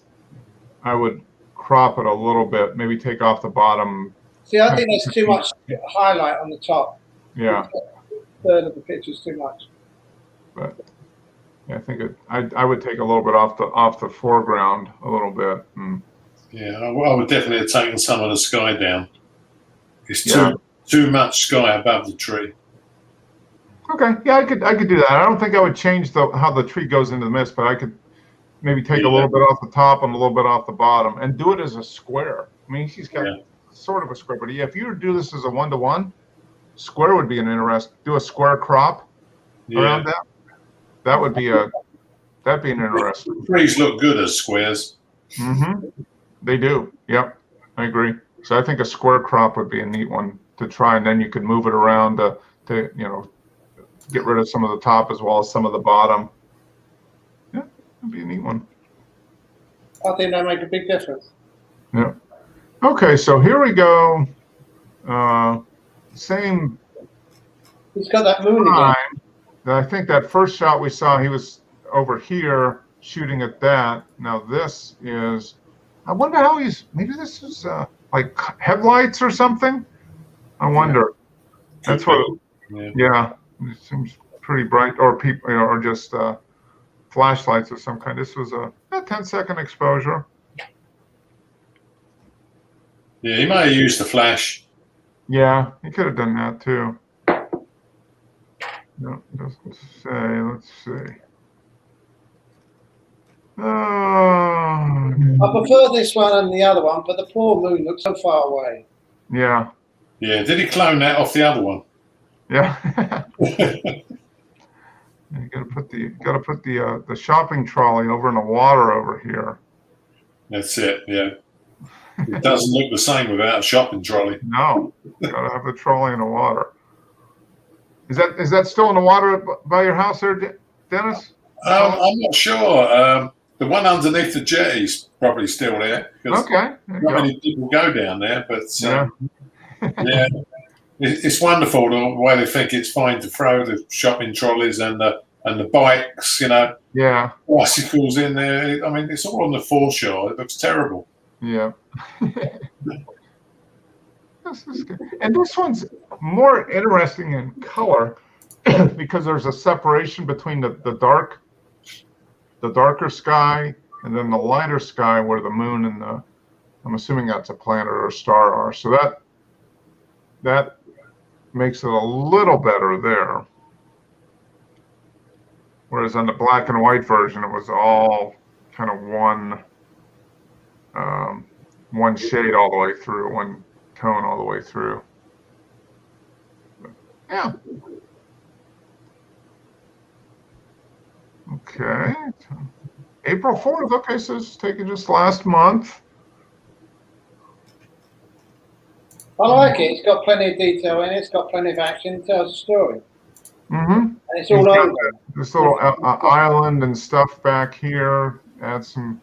crop it a little bit. Maybe take off the bottom. See, I think there's too much highlight on the top. Yeah. Third of the picture is too much. But Yeah, I think I would take a little bit off the foreground a little bit. Yeah, I would definitely have taken some of the sky down. It's too much sky above the tree. Okay, yeah, I could do that. I don't think I would change how the tree goes into the mist, but I could maybe take a little bit off the top and a little bit off the bottom, and do it as a square. I mean, he's got sort of a square, but yeah, if you were to do this as a 1-to-1, square would be an interest. Do a square crop around that. That would be that'd be an interesting. Trees look good as squares. Mm-hmm. They do. Yep, I agree. So I think a square crop would be a neat one to try, and then you could move it around to get rid of some of the top as well as some of the bottom. Yeah, that'd be a neat one. I think that make a big difference. Yeah. Okay, so here we go. Same. He's got that moon again. I think that first shot we saw, he was over here shooting at that. Now this is, I wonder how maybe this is like headlights or something. I wonder. That's what. Yeah, it seems pretty bright, or people, or just flashlights of some kind. This was a 10-second exposure. Yeah, he might have used the flash. Yeah, he could have done that too. No, doesn't say. Let's see. I prefer this one and the other one, but the poor moon looks so far away. Yeah. Yeah. Did he clone that off the other one? Yeah. You gotta put the shopping trolley over in the water over here. That's it. Yeah. It doesn't look the same without a shopping trolley. No, gotta have the trolley in the water. Is that still in the water by your house there, Dennis? I'm not sure. The one underneath the jetty's probably still there. Okay. Not many people go down there, but yeah, it's wonderful the way they think it's fine to throw the shopping trolleys and the bikes, Yeah. bicycles in there. I mean, it's all on the foreshore. It looks terrible. Yeah. This is good. And this one's more interesting in color because there's a separation between the darker sky and then the lighter sky where the moon and I'm assuming that's a planet or a star are. So that makes it a little better there. Whereas on the black and white version, it was all kind of one shade all the way through, one tone all the way through. But, yeah. Okay. April 4th. Okay, so it's taken just last month. I like it. It's got plenty of detail in it. It's got plenty of action. It tells a story. Mm-hmm. And it's all over. This little island and stuff back here. Add some.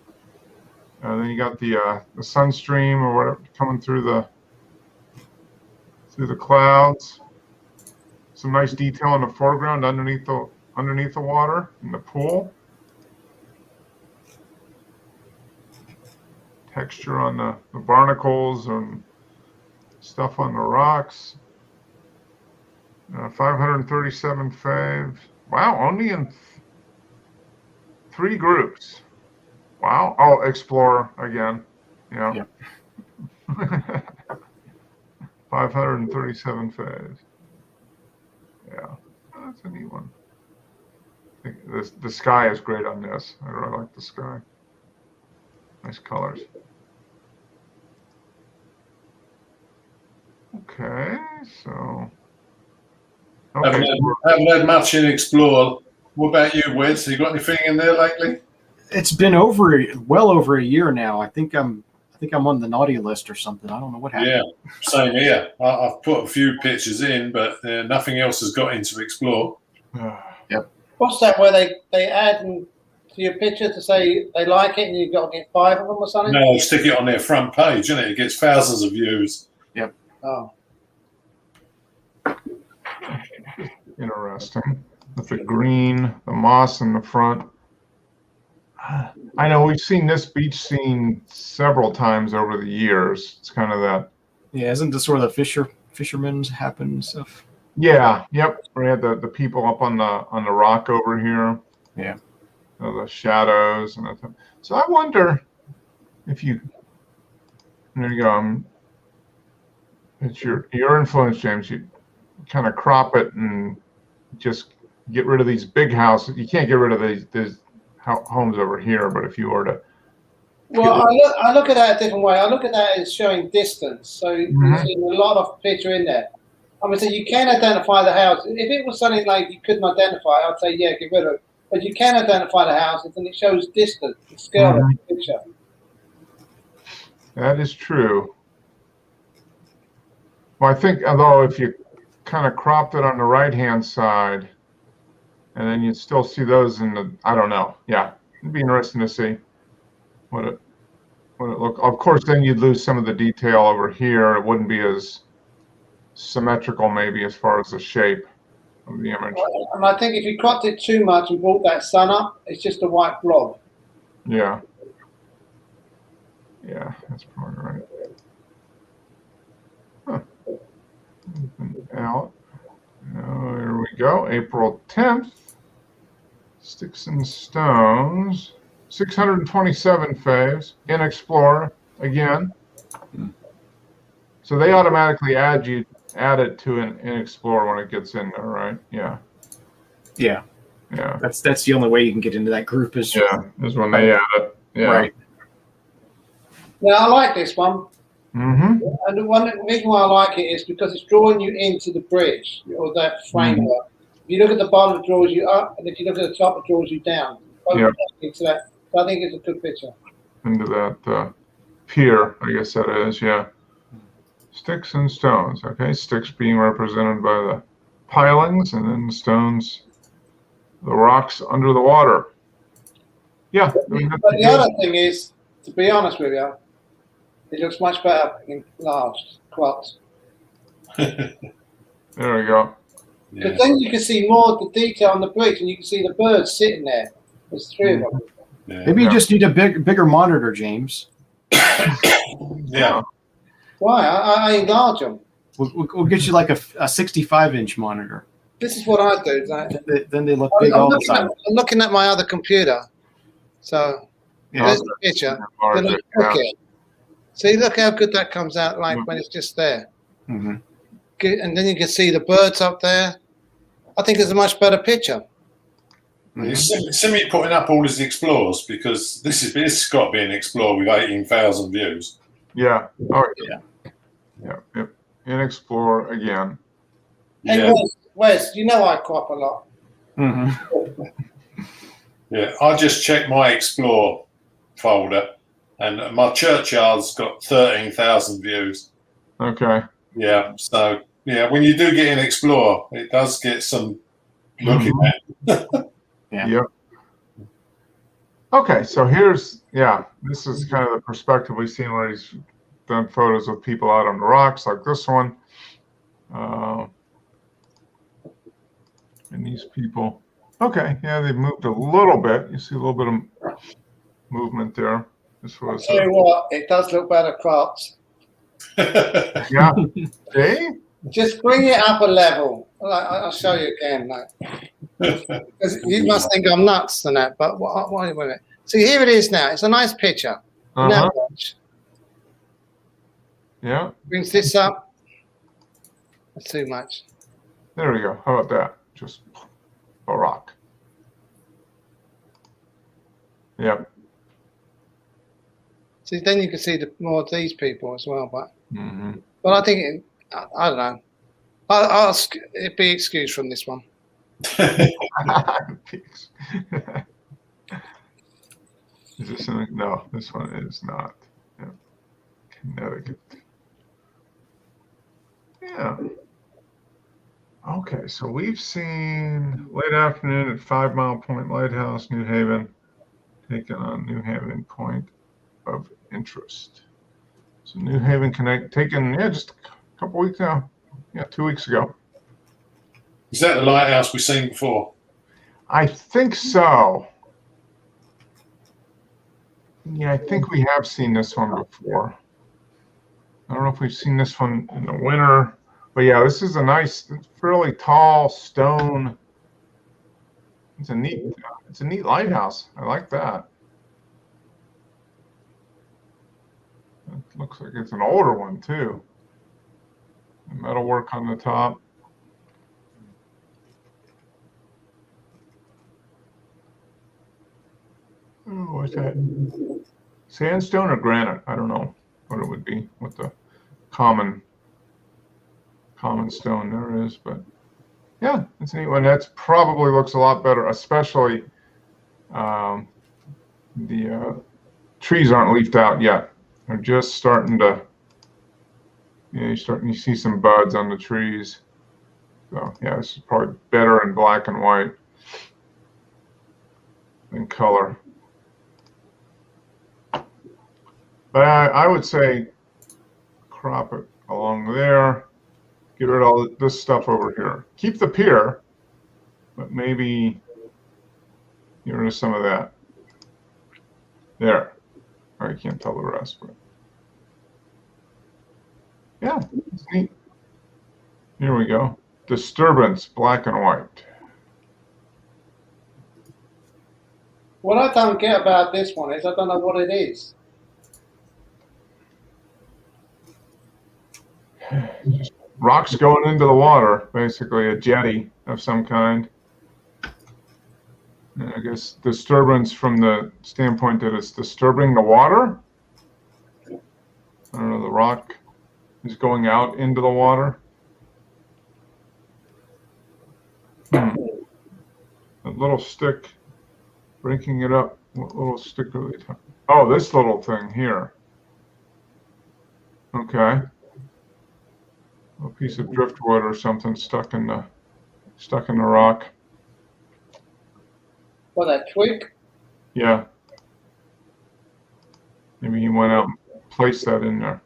Then you got the sunstream or whatever coming through the clouds. Some nice detail in the foreground underneath the water in the pool. Texture on the barnacles and stuff on the rocks. 537 faves. Wow, only in 3 groups. Wow. Oh, Explorer again. Yeah. 537 faves. Yeah, that's a neat one. I think the sky is great on this. I really like the sky. Nice colors. Okay, so. Okay. Haven't had much in Explore. What about you, Wes? You got anything in there lately? It's been well over a year now. I think I'm on the naughty list or something. I don't know what happened. Yeah, same here. I've put a few pictures in, but nothing else has got into Explore. Yep. What's that where they add to your picture to say they like it and you've got to get 5 of them or something? No, stick it on their front page, isn't it? It gets thousands of views. Yep. Oh. Interesting. With the green, the moss in the front. I know we've seen this beach scene several times over the years. It's kind of that. Yeah, isn't this where the fishermen's happen and stuff? Yeah. Yep. We had the people up on the rock over here. Yeah. the shadows and that. So I wonder if you, there you go. It's your influence, James. You kind of crop it and just get rid of these big houses. You can't get rid of these homes over here, but if you were to, well, I look at that a different way. I look at that as showing distance. So you see a lot of picture in there. I mean, so you can identify the house. If it was something like you couldn't identify, I'd say, yeah, get rid of it. But you can identify the houses, and it shows distance, the scale of the picture. That is true. Well, I think, although if you kind of cropped it on the right-hand side, and then you'd still see those in the, I don't know. Yeah, it'd be interesting to see what it look. Of course, then you'd lose some of the detail over here. It wouldn't be as symmetrical, maybe, as far as the shape of the image. And I think if you cropped it too much and brought that sun up, it's just a white blob. Yeah. Yeah, that's probably right. Huh. Out. Oh, here we go. April 10th. Sticks and Stones. 627 faves in Explorer again. So they automatically add it to in Explorer when it gets in there, right? Yeah. Yeah. Yeah. That's the only way you can get into that group is when they add it. Yeah. Right. Now I like this one. Mm-hmm. And the reason why I like it is because it's drawing you into the bridge or that framework. If you look at the bottom, it draws you up, and if you look at the top, it draws you down. Yeah. Into that. So I think it's a good picture. Into that pier, I guess that is, yeah. Sticks and stones, okay. Sticks being represented by the pilings, and then stones, the rocks under the water. Yeah. But the other thing is, to be honest with you, it looks much better in large crops. There we go. Because then you can see more of the detail on the bridge, and you can see the birds sitting there. There's three of them. Yeah. Maybe you just need a bigger monitor, James. Yeah. Why? I enlarge them. We'll get you like a 65-inch monitor. This is what I do. Then they look big all the time. I'm looking at my other computer. So there's the picture. Then I click it. See, look how good that comes out like when it's just there. Mm-hmm. And then you can see the birds up there. I think it's a much better picture. Send me putting up all these Explorers, because this has got to be an Explorer with 18,000 views. Yeah. Oh, yeah. Yeah. In Explorer again. Hey, Wes, you know I crop a lot. Mm-hmm. Yeah, I just checked my Explore folder, and my churchyard's got 13,000 views. Okay. Yeah, so yeah, when you do get an Explorer, it does get some looking at. Yeah. Yep. Okay, so this is kind of the perspective we've seen where he's done photos of people out on the rocks, like this one. And these people. Okay, yeah, they've moved a little bit. You see a little bit of movement there. This was. I'll tell you what, it does look better cropped. Yeah. See? Just bring it up a level. I'll show you again. Because you must think I'm nuts than that, but wait a minute. See, here it is now. It's a nice picture. Now watch. Yeah. Brings this up. That's too much. There we go. How about that? Just a rock. Yep. See, then you can see more of these people as well, but I think I don't know. I'll be excused from this one. Is this no, this one is not. Yeah. Connecticut. Yeah. Okay, so we've seen late afternoon at 5 Mile Point Lighthouse, New Haven, taken on New Haven Point of Interest. So New Haven taken, just a couple weeks now. Yeah, 2 weeks ago. Is that the lighthouse we've seen before? I think so. Yeah, I think we have seen this one before. I don't know if we've seen this one in the winter, but yeah, this is a nice, fairly tall stone It's a neat lighthouse. I like that. It looks like it's an older one too. Metal work on the top. Oh, what's that? Sandstone or granite? I don't know what it would be. What the common stone there is, but yeah, it's a neat one. That's probably looks a lot better, especially the trees aren't leafed out yet. They're just starting to. Yeah, you see some buds on the trees. So yeah, this is probably better in black and white than color. But I would say crop it along there. Get rid of all this stuff over here. Keep the pier, but maybe get rid of some of that. There. I can't tell the rest, but yeah, it's neat. Here we go. Disturbance, black and white. What I don't get about this one is I don't know what it is. Just rocks going into the water, basically a jetty of some kind. And I guess disturbance from the standpoint that it's disturbing the water. I don't know, the rock is going out into the water. A little stick, breaking it up. What little stick are they talking? Oh, this little thing here. Okay. A piece of driftwood or something stuck in the rock. What, that twig? Yeah. Maybe he went out and placed that in there.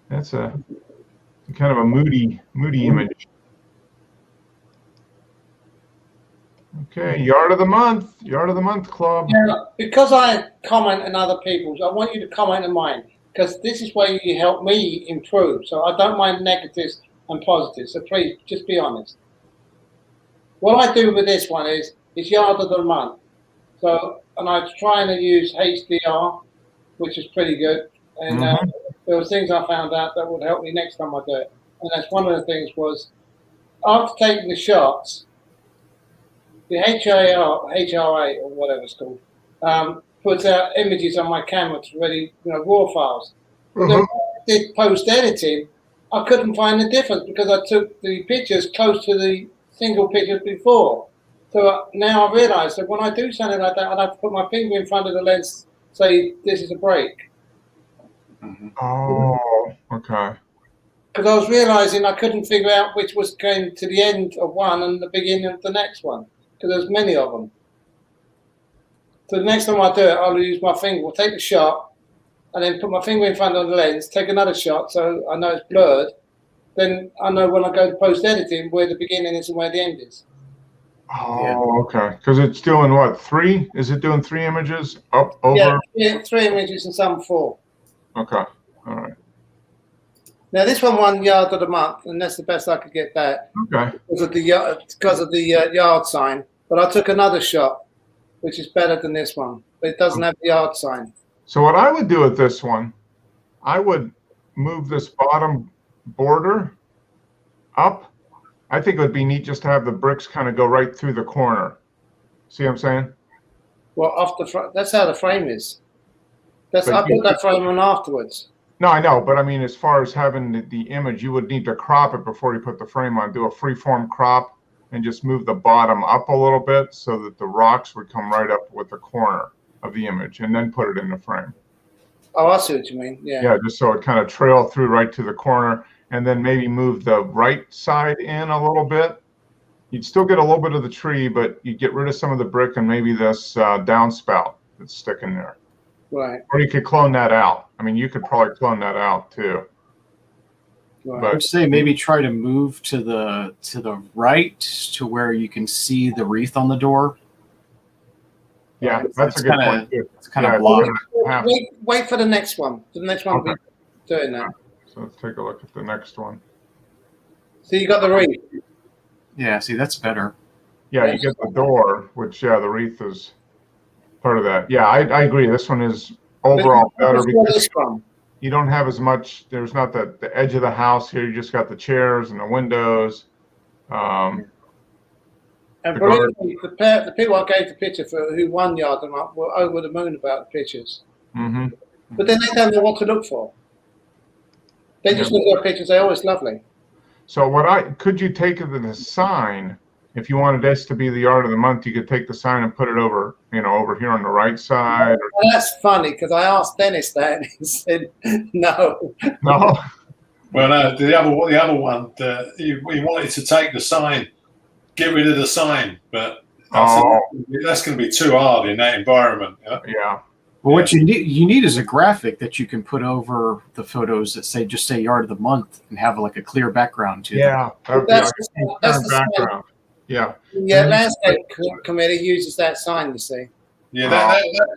That's a kind of a moody image. Okay, Yard of the Month Club. Yeah, because I comment on other people's, I want you to comment on mine, because this is where you help me improve. So I don't mind negatives and positives. So please, just be honest. What I do with this one is Yard of the Month. So, and I'm trying to use HDR, which is pretty good. And there were things I found out that would help me next time I do it. And that's one of the things was, after taking the shots, the HRA or whatever it's called, puts out images on my camera to ready, raw files. But then when I did post editing, I couldn't find the difference because I took the pictures close to the single pictures before. So now I realise that when I do something like that, I'd have to put my finger in front of the lens, say this is a break. Oh, okay. Because I was realising I couldn't figure out which was going to the end of one and the beginning of the next one. Because there's many of them. So the next time I do it, I'll use my finger. We'll take the shot and then put my finger in front of the lens, take another shot so I know it's blurred. Then I know when I go to post-editing where the beginning is and where the end is. Oh, okay. Because it's doing what, 3? Is it doing 3 images? Up, over? Yeah, 3 images and some 4. Okay, all right. Now this one won Yard of the Month, and that's the best I could get that. Okay. Because of the yard sign. But I took another shot, which is better than this one. But it doesn't have the yard sign. So what I would do with this one, I would move this bottom border up. I think it would be neat just to have the bricks kind of go right through the corner. See what I'm saying? Well, off the front. That's how the frame is. I put that frame on afterwards. No, I know, but I mean, as far as having the image, you would need to crop it before you put the frame on. Do a freeform crop and just move the bottom up a little bit so that the rocks would come right up with the corner of the image, and then put it in the frame. Oh, I see what you mean. Yeah. Yeah, just so it kind of trailed through right to the corner, and then maybe move the right side in a little bit. You'd still get a little bit of the tree, but you get rid of some of the brick and maybe this downspout that's sticking there. Right. Or you could clone that out. I mean, you could probably clone that out too. Right. But I would say maybe try to move to the right to where you can see the wreath on the door. Yeah, that's a good point too. It's kind of blocked. Wait for the next one. The next one will be doing that. So let's take a look at the next one. So you got the wreath. Yeah, see, that's better. Yeah, you get the door, which, yeah, the wreath is part of that. Yeah, I agree. This one is overall better because you don't have as much, there's not the edge of the house here. You just got the chairs and the windows. And believe me, the people I gave the picture for who won Yard and Month were over the moon about the pictures. Mm-hmm. But then they don't know what to look for. They just look at pictures, they're always lovely. So could you take it as a sign? If you wanted this to be the Yard of the Month, you could take the sign and put it over, over here on the right side. Well, that's funny because I asked Dennis that and he said no. No. Well, no, the other one, he wanted to take the sign, get rid of the sign, but that's going to be too hard in that environment. Yeah. Well, what you need is a graphic that you can put over the photos that just say Yard of the Month and have like a clear background to them. That's the background. Yeah. Yeah, landscape committee uses that sign, you see. Yeah,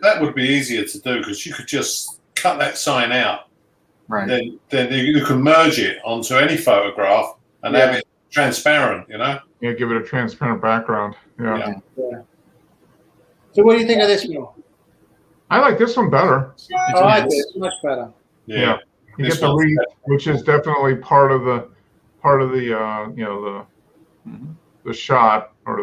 that would be easier to do because you could just cut that sign out. Right. Then you can merge it onto any photograph and have it transparent, Yeah, give it a transparent background. Yeah. So what do you think of this one? I like this one better. I like it. It's much better. Yeah. You get the wreath, which is definitely part of the the shot or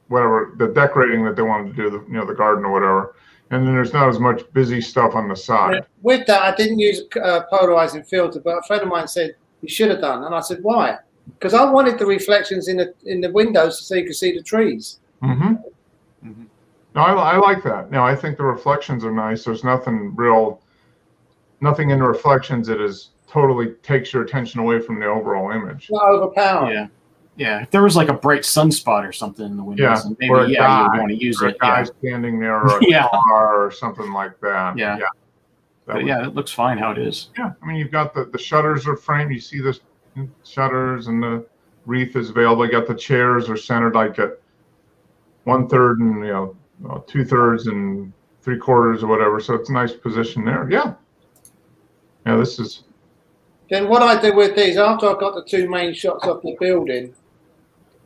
the decorating that they wanted to do, the garden or whatever. And then there's not as much busy stuff on the side. With that, I didn't use a polarizing filter, but a friend of mine said you should have done, and I said why? Because I wanted the reflections in the windows so you could see the trees. Mm-hmm. Mm-hmm. No, I like that. No, I think the reflections are nice. There's nothing in the reflections that totally takes your attention away from the overall image. Not overpowering. Yeah. Yeah, if there was like a bright sunspot or something in the windows, maybe you would want to use it. A guy standing there, or a car, or something like that. Yeah, it looks fine how it is. Yeah, I mean, you've got the shutters are framed. You see the shutters, and the wreath is available. You got the chairs are centered like at 1/3 and 2/3 and 3/4 or whatever. So it's a nice position there. Yeah. Yeah, this is. Then what I did with these, after I got the two main shots of the building,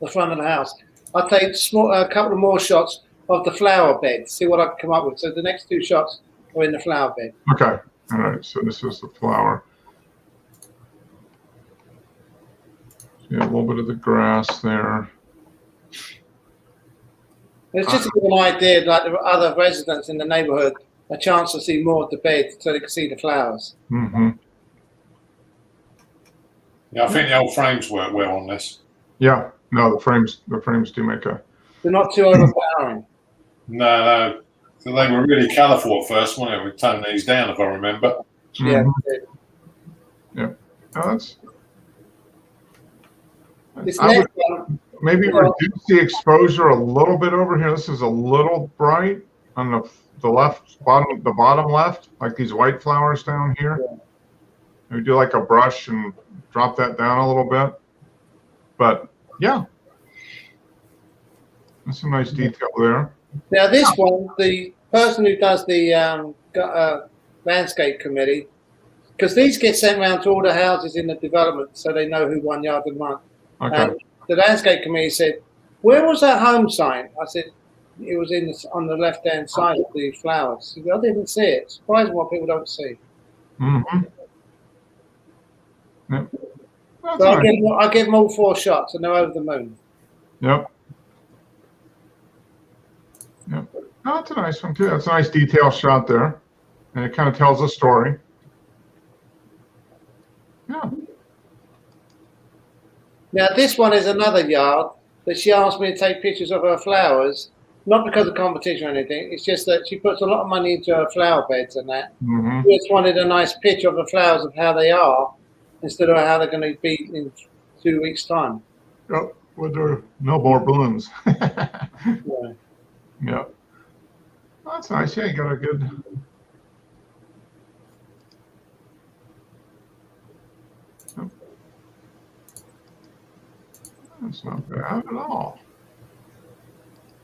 the front of the house, I take a couple of more shots of the flower bed, see what I can come up with. So the next two shots are in the flower bed. Okay. All right. So this is the flower. See a little bit of the grass there. It's just to give an idea, like the other residents in the neighborhood, a chance to see more of the bed so they can see the flowers. Mm-hmm. Yeah, I think the old frames work well on this. Yeah, no, the frames do make They're not too overpowering. No. So they were really colourful at first, weren't it? We toned these down, if I remember. Yeah. Mm-hmm. Yeah. No, maybe reduce the exposure a little bit over here. This is a little bright on the bottom left, like these white flowers down here. Yeah. Maybe do like a brush and drop that down a little bit. But yeah, that's some nice detail there. Now this one, the person who does the landscape committee, because these get sent around to all the houses in the development so they know who won Yard of the Month. Okay. And the landscape committee said, where was that home sign? I said, it was on the left-hand side of the flowers. He said, I didn't see it. Surprising what people don't see. Mm-hmm. Yep. So I give them all 4 shots and they're over the moon. Yep. Yep. Oh, that's a nice one too. That's a nice detail shot there. And it kind of tells a story. Yeah. Now this one is another yard that she asked me to take pictures of her flowers, not because of competition or anything. It's just that she puts a lot of money into her flower beds and that. Mm-hmm. She just wanted a nice picture of the flowers of how they are instead of how they're going to be in 2 weeks' time. Oh, well, there are no more blooms. Yeah. Yeah. Well, that's nice. Yeah, you got a good. That's not bad at all.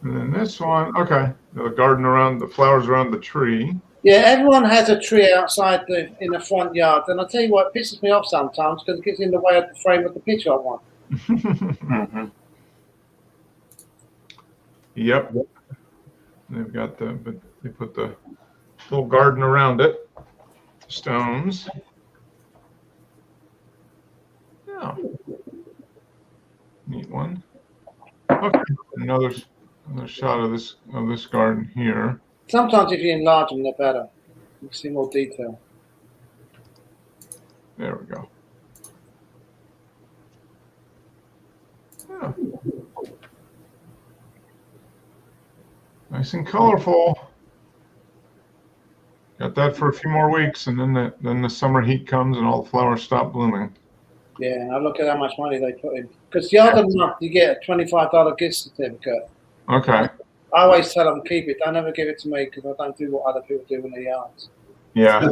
And then this one, okay, the garden around the flowers around the tree. Yeah, everyone has a tree outside in the front yard, and I tell you what, it pisses me off sometimes because it gets in the way of the frame of the picture I want. Mm-hmm. Yep. They've got but they put the little garden around it. Stones. Yeah. Neat one. Okay. Another shot of this garden here. Sometimes if you enlarge them, they're better. You can see more detail. There we go. Yeah. Nice and colorful. Got that for a few more weeks, and then the summer heat comes and all the flowers stop blooming. Yeah, and I look at how much money they put in. Because the other month you get a $25 gift certificate. Okay. I always tell them keep it. Don't ever give it to me because I don't do what other people do in their yards. Yeah.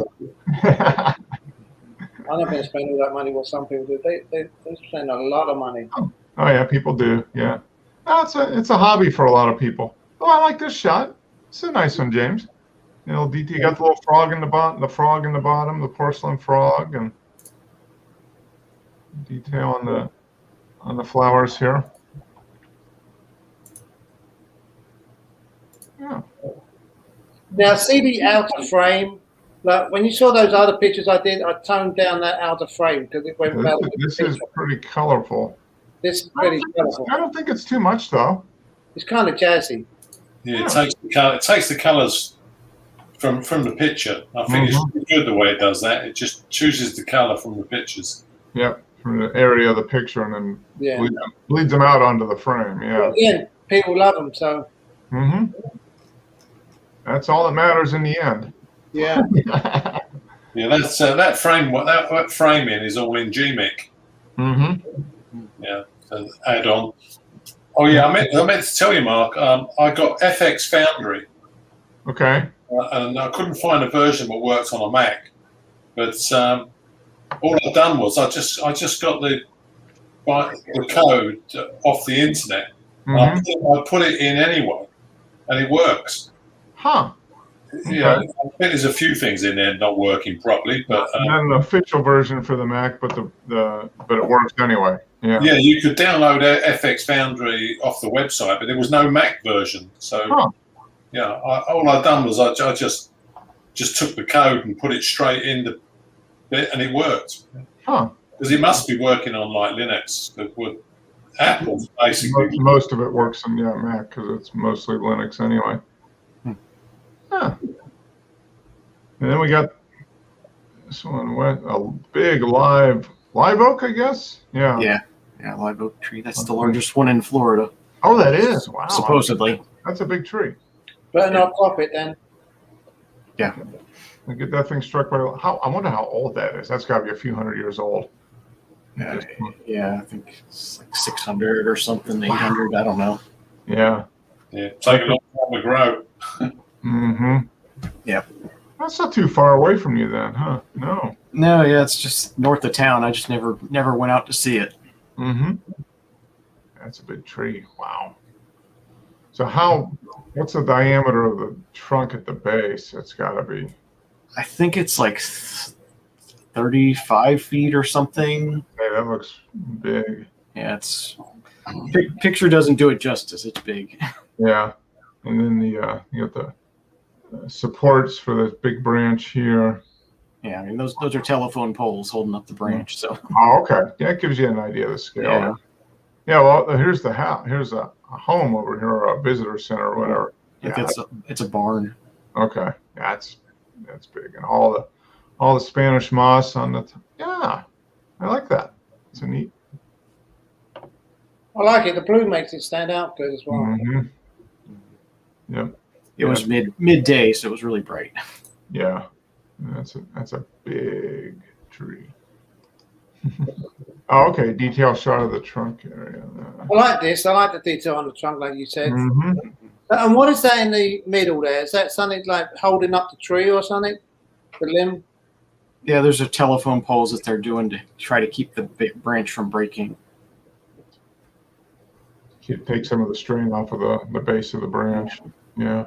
I'm not going to spend all that money what some people do. They spend a lot of money. Oh yeah, people do. Yeah. No, it's a hobby for a lot of people. Oh, I like this shot. It's a nice one, James. You know, you got the little frog in the bottom, the porcelain frog, and detail on the flowers here. Yeah. Now, see the outer frame. Like when you saw those other pictures I did, I toned down that outer frame because it went better. This is pretty colorful. This is pretty colorful. I don't think it's too much though. It's kind of jazzy. Yeah, it takes the colors from the picture. I think it's good the way it does that. It just chooses the color from the pictures. Yep, from the area of the picture and then bleeds them out onto the frame. Yeah. Well, again, people love them, so. That's all that matters in the end. Yeah. Yeah, that's that frame. That framing is all in GMIC. Yeah, so add on. Oh yeah, I meant to tell you, Mark. I got FX Foundry. Okay. And I couldn't find a version that worked on a Mac, but all I've done was I just got the code off the internet. I put it in anyway, and it works. Huh. Yeah, I think there's a few things in there not working properly, but not an official version for the Mac, but but it works anyway. Yeah. Yeah, you could download FX Foundry off the website, but there was no Mac version. So yeah, all I've done was I just took the code and put it straight in the bit, and it worked. Huh? Because it must be working on like Linux. Apple basically. Most of it works on Mac because it's mostly Linux anyway. Huh. And then we got this one, a big live oak, I guess. Yeah, live oak tree. That's the largest one in Florida. Oh, that is. Wow. Supposedly. That's a big tree. Better not pop it then. Yeah. I get that thing struck by. I wonder how old that is. That's got to be a few hundred years old. Yeah, I think it's like 600 or something, 800. I don't know. Yeah. Yeah. Take a long time to grow. Yep. That's not too far away from you then, huh? No. No, yeah, it's just north of town. I just never went out to see it. That's a big tree. Wow. So what's the diameter of the trunk at the base? It's got to be. I think it's like 35 feet or something. Hey, that looks big. Yeah, picture doesn't do it justice. It's big. Yeah. And then you got the supports for the big branch here. Yeah, I mean those are telephone poles holding up the branch. So. Oh, okay. Yeah, it gives you an idea of the scale. Yeah. Yeah. Well, here's the house. Here's a home over here, or a visitor center, or whatever. Yeah, it's a barn. Okay. Yeah, that's big, and all the Spanish moss on the. Yeah, I like that. It's a neat. I like it. The blue makes it stand out good as well. Yep. It was midday, so it was really bright. Yeah, that's a big tree. Oh, okay. Detail shot of the trunk area. I like this. I like the detail on the trunk, like you said. And what is that in the middle there? Is that something like holding up the tree or something? The limb? Yeah, there's a telephone poles that they're doing to try to keep the branch from breaking. Take some of the strain off of the base of the branch. Yeah.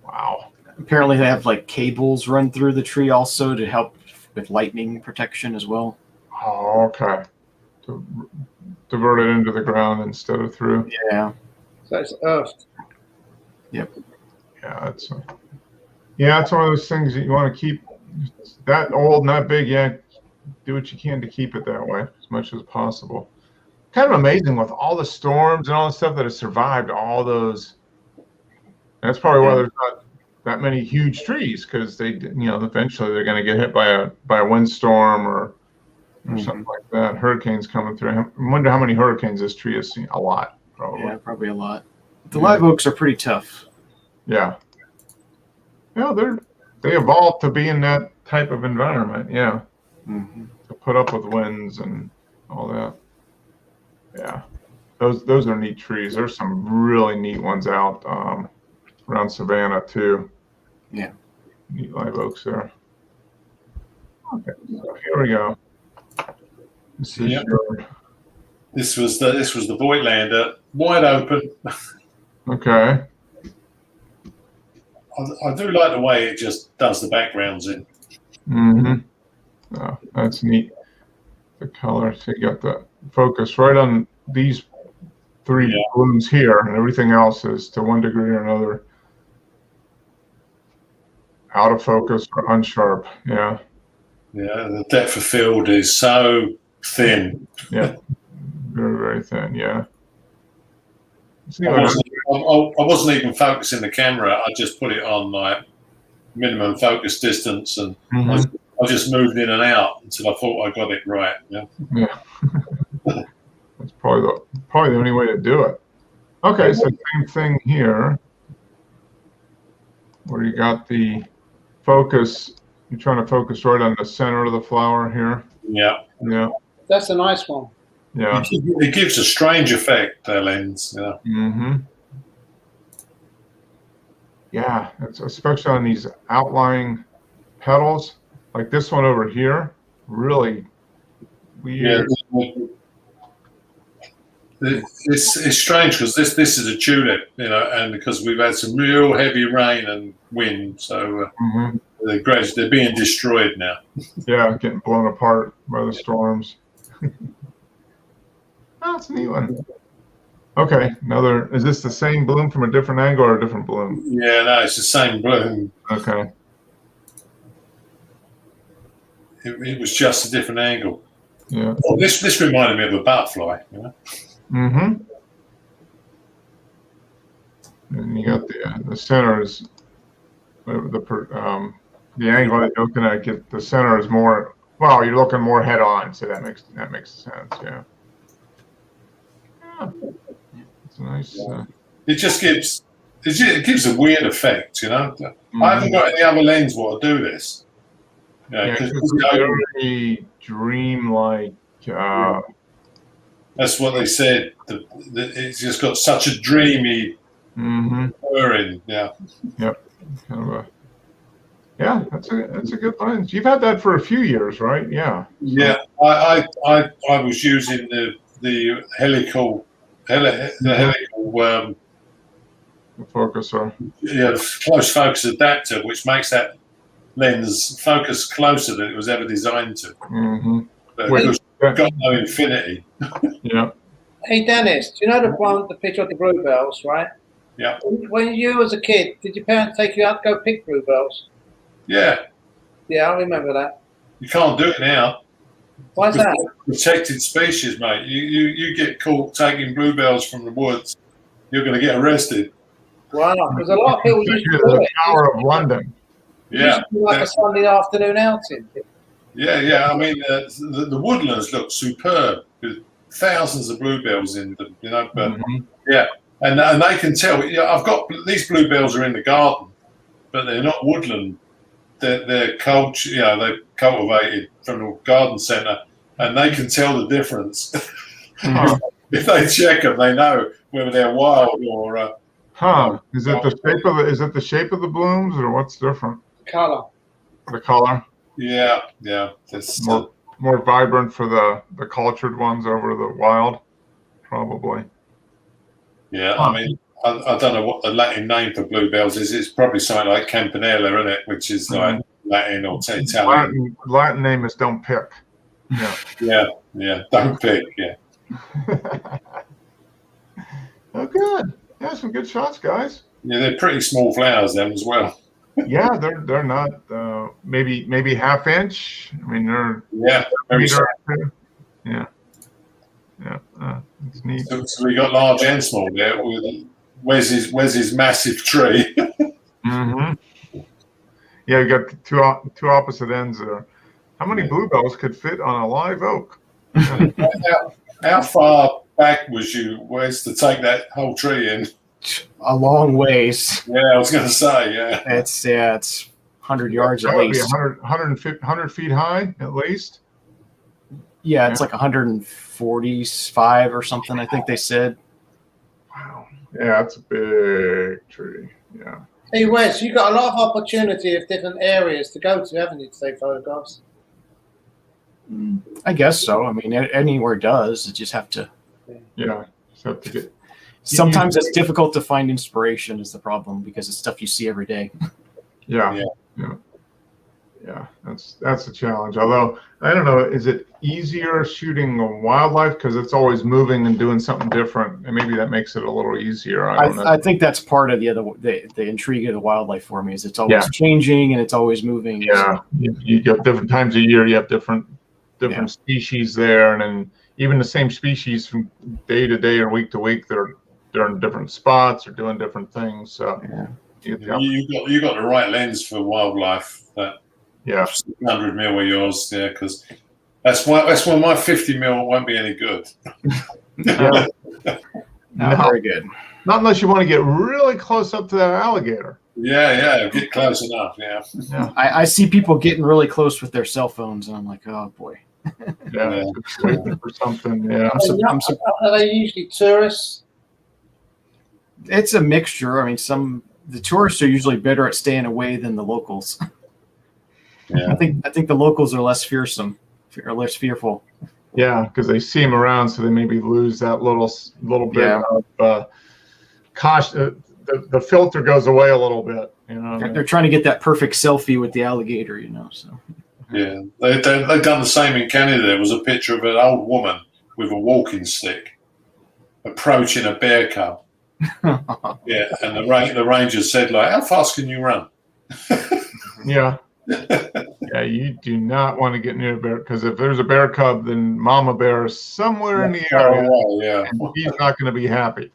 Wow. Apparently they have like cables run through the tree also to help with lightning protection as well. Oh, okay. divert it into the ground instead of through. Yeah. So it's earthed. Yep. Yeah, it's one of those things that you want to keep that old and that big. Yeah, do what you can to keep it that way as much as possible. Kind of amazing with all the storms and all the stuff that has survived all those. That's probably why there's not that many huge trees, because they, eventually they're going to get hit by a windstorm or something like that. Hurricanes coming through. I wonder how many hurricanes this tree has seen. A lot, probably. Yeah, probably a lot. The live oaks are pretty tough. Yeah. Yeah, they evolved to be in that type of environment. Yeah. To put up with winds and all that. Yeah. Those are neat trees. There's some really neat ones out around Savannah too. Yeah. Neat live oaks there. Okay, so here we go. This is This was the Voigtlander, wide open. Okay. I do like the way it just does the backgrounds in. Oh, that's neat. The color. So you got the focus right on these three blooms here, and everything else is to one degree or another out of focus or unsharp. Yeah. Yeah, the depth of field is so thin. Yeah. Very, very thin. Yeah. I wasn't even focusing the camera. I just put it on like minimum focus distance, and I just moved in and out until I thought I got it right. Yeah. Yeah. That's probably the only way to do it. Okay, so same thing here, where you got the focus. You're trying to focus right on the center of the flower here. Yeah. Yeah. That's a nice one. Yeah. It gives a strange effect, that lens. Yeah. Yeah, it's especially on these outlying petals, like this one over here. Really weird. Yeah. It's strange because this is a tulip, and because we've had some real heavy rain and wind, so they're being destroyed now. Yeah, getting blown apart by the storms. Oh, it's a neat one. Okay, is this the same bloom from a different angle or a different bloom? Yeah, no, it's the same bloom. Okay. It was just a different angle. Yeah. Well, this reminded me of a butterfly. And you got the center is the angle that you're looking at. Get the center is more. Well, you're looking more head on, so that makes sense. Yeah. Yeah. It's nice. It just gives a weird effect, I haven't got any other lens what to do this. It's very dream-like. That's what they said. It's just got such a dreamy purring. Yeah. Yep. Kind of a. Yeah, that's a good lens. You've had that for a few years, right? Yeah. Yeah, I was using the helical the focuser. Yeah, close focus adapter, which makes that lens focus closer than it was ever designed to. But it's got no infinity. Yeah. Hey Dennis, do you know the picture of the bluebells, right? Yeah. When you was a kid, did your parents take you out to go pick bluebells? Yeah. Yeah, I remember that. You can't do it now. Why is that? Protected species, mate. You get caught taking bluebells from the woods, you're going to get arrested. Wow, because a lot of people used to do the it. Tower of London. Yeah. Like a Sunday afternoon outing. Yeah. I mean, the woodlands look superb with thousands of bluebells in them, But yeah, and they can tell. Yeah, I've got these bluebells are in the garden, but they're not woodland. They're they're cultivated from the garden centre, and they can tell the difference. If they check them, they know whether they're wild or. Is it the shape of the blooms, or what's different? Color. The color. Yeah. It's more vibrant for the cultured ones over the wild, probably. Yeah, I mean, I don't know what the Latin name for bluebells is. It's probably something like Campanella, isn't it? Which is like Latin or Italian. Latin name is don't pick. Yeah. Don't pick. Yeah. Oh, good. Yeah, some good shots, guys. Yeah, they're pretty small flowers, them as well. Yeah, they're not maybe half inch. I mean, they're very small. Yeah. It's neat. So we got large and small there. Where's his massive tree? Mm-hmm. Yeah, you got two opposite ends there. How many bluebells could fit on a live oak? How far back was to take that whole tree in? A long ways. Yeah, I was going to say, It's 100 yards at least. 100 feet high at least. Yeah, it's like 145 or something, I think they said. Wow. Yeah, that's a big tree. Yeah. Hey, Wes, you got a lot of opportunity of different areas to go to, haven't you, to take photographs? I guess so. I mean, anywhere does. You just have to. Yeah, just have to get. Sometimes it's difficult to find inspiration is the problem because it's stuff you see every day. Yeah. That's the challenge. Although I don't know, is it easier shooting wildlife because it's always moving and doing something different, and maybe that makes it a little easier. I think that's part of the intrigue of the wildlife for me is it's always changing and it's always moving. Yeah, you get different times of year. You have different species there, and then even the same species from day to day or week to week, they're in different spots or doing different things. So you got the right lens for wildlife. That 600 mil of yours, because that's when my 50 mil won't be any good. Not very good. Not unless you want to get really close up to that alligator. Yeah, get close enough. Yeah. I see people getting really close with their cell phones, and I'm like, oh boy. Just waiting for something. Yeah. Are they usually tourists? It's a mixture. I mean, the tourists are usually better at staying away than the locals. Yeah. I think the locals are less fearsome or less fearful. Yeah, because they see him around, so they maybe lose that little bit of caution. The filter goes away a little bit. They're trying to get that perfect selfie with the alligator. So. Yeah, they've done the same in Canada. There was a picture of an old woman with a walking stick approaching a bear cub. Yeah, and the ranger said, like, how fast can you run? Yeah, you do not want to get near a bear, because if there's a bear cub, then mama bear is somewhere in the area. And he's not going to be happy.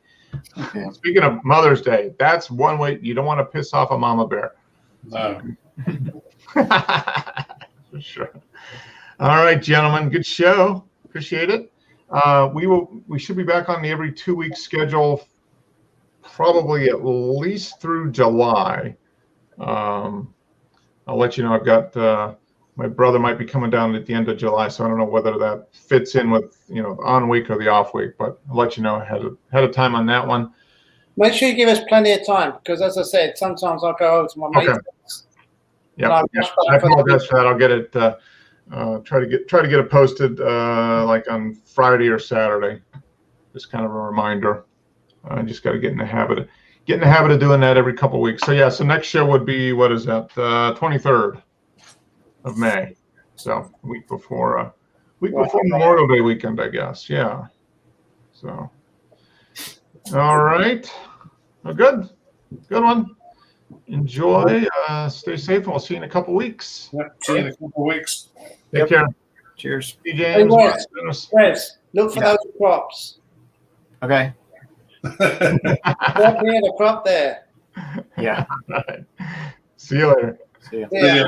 Okay. Speaking of Mother's Day, that's one way you don't want to piss off a mama bear. No. For sure. All right, gentlemen, good show. Appreciate it. We should be back on the every 2 week schedule, probably at least through July. I'll let you know. I've got my brother might be coming down at the end of July, so I don't know whether that fits in with the on week or the off week, but I'll let you know ahead of time on that one. Make sure you give us plenty of time, because as I said, sometimes I'll go over to my mates. Yeah, I apologize for that. I'll get it. Try to get it posted like on Friday or Saturday. Just kind of a reminder. I just got to get in the habit of doing that every couple of weeks. So so next show would be, what is that? 23rd of May. So week before Memorial Day weekend, I guess. Yeah. So all right. Oh, good one. Enjoy. Stay safe, and we'll see you in a couple weeks. Yep. See you in a couple of weeks. Take care. Cheers. See James. Wes, look for those crops. Okay. The crop there. Yeah. See you later. See ya. Yeah.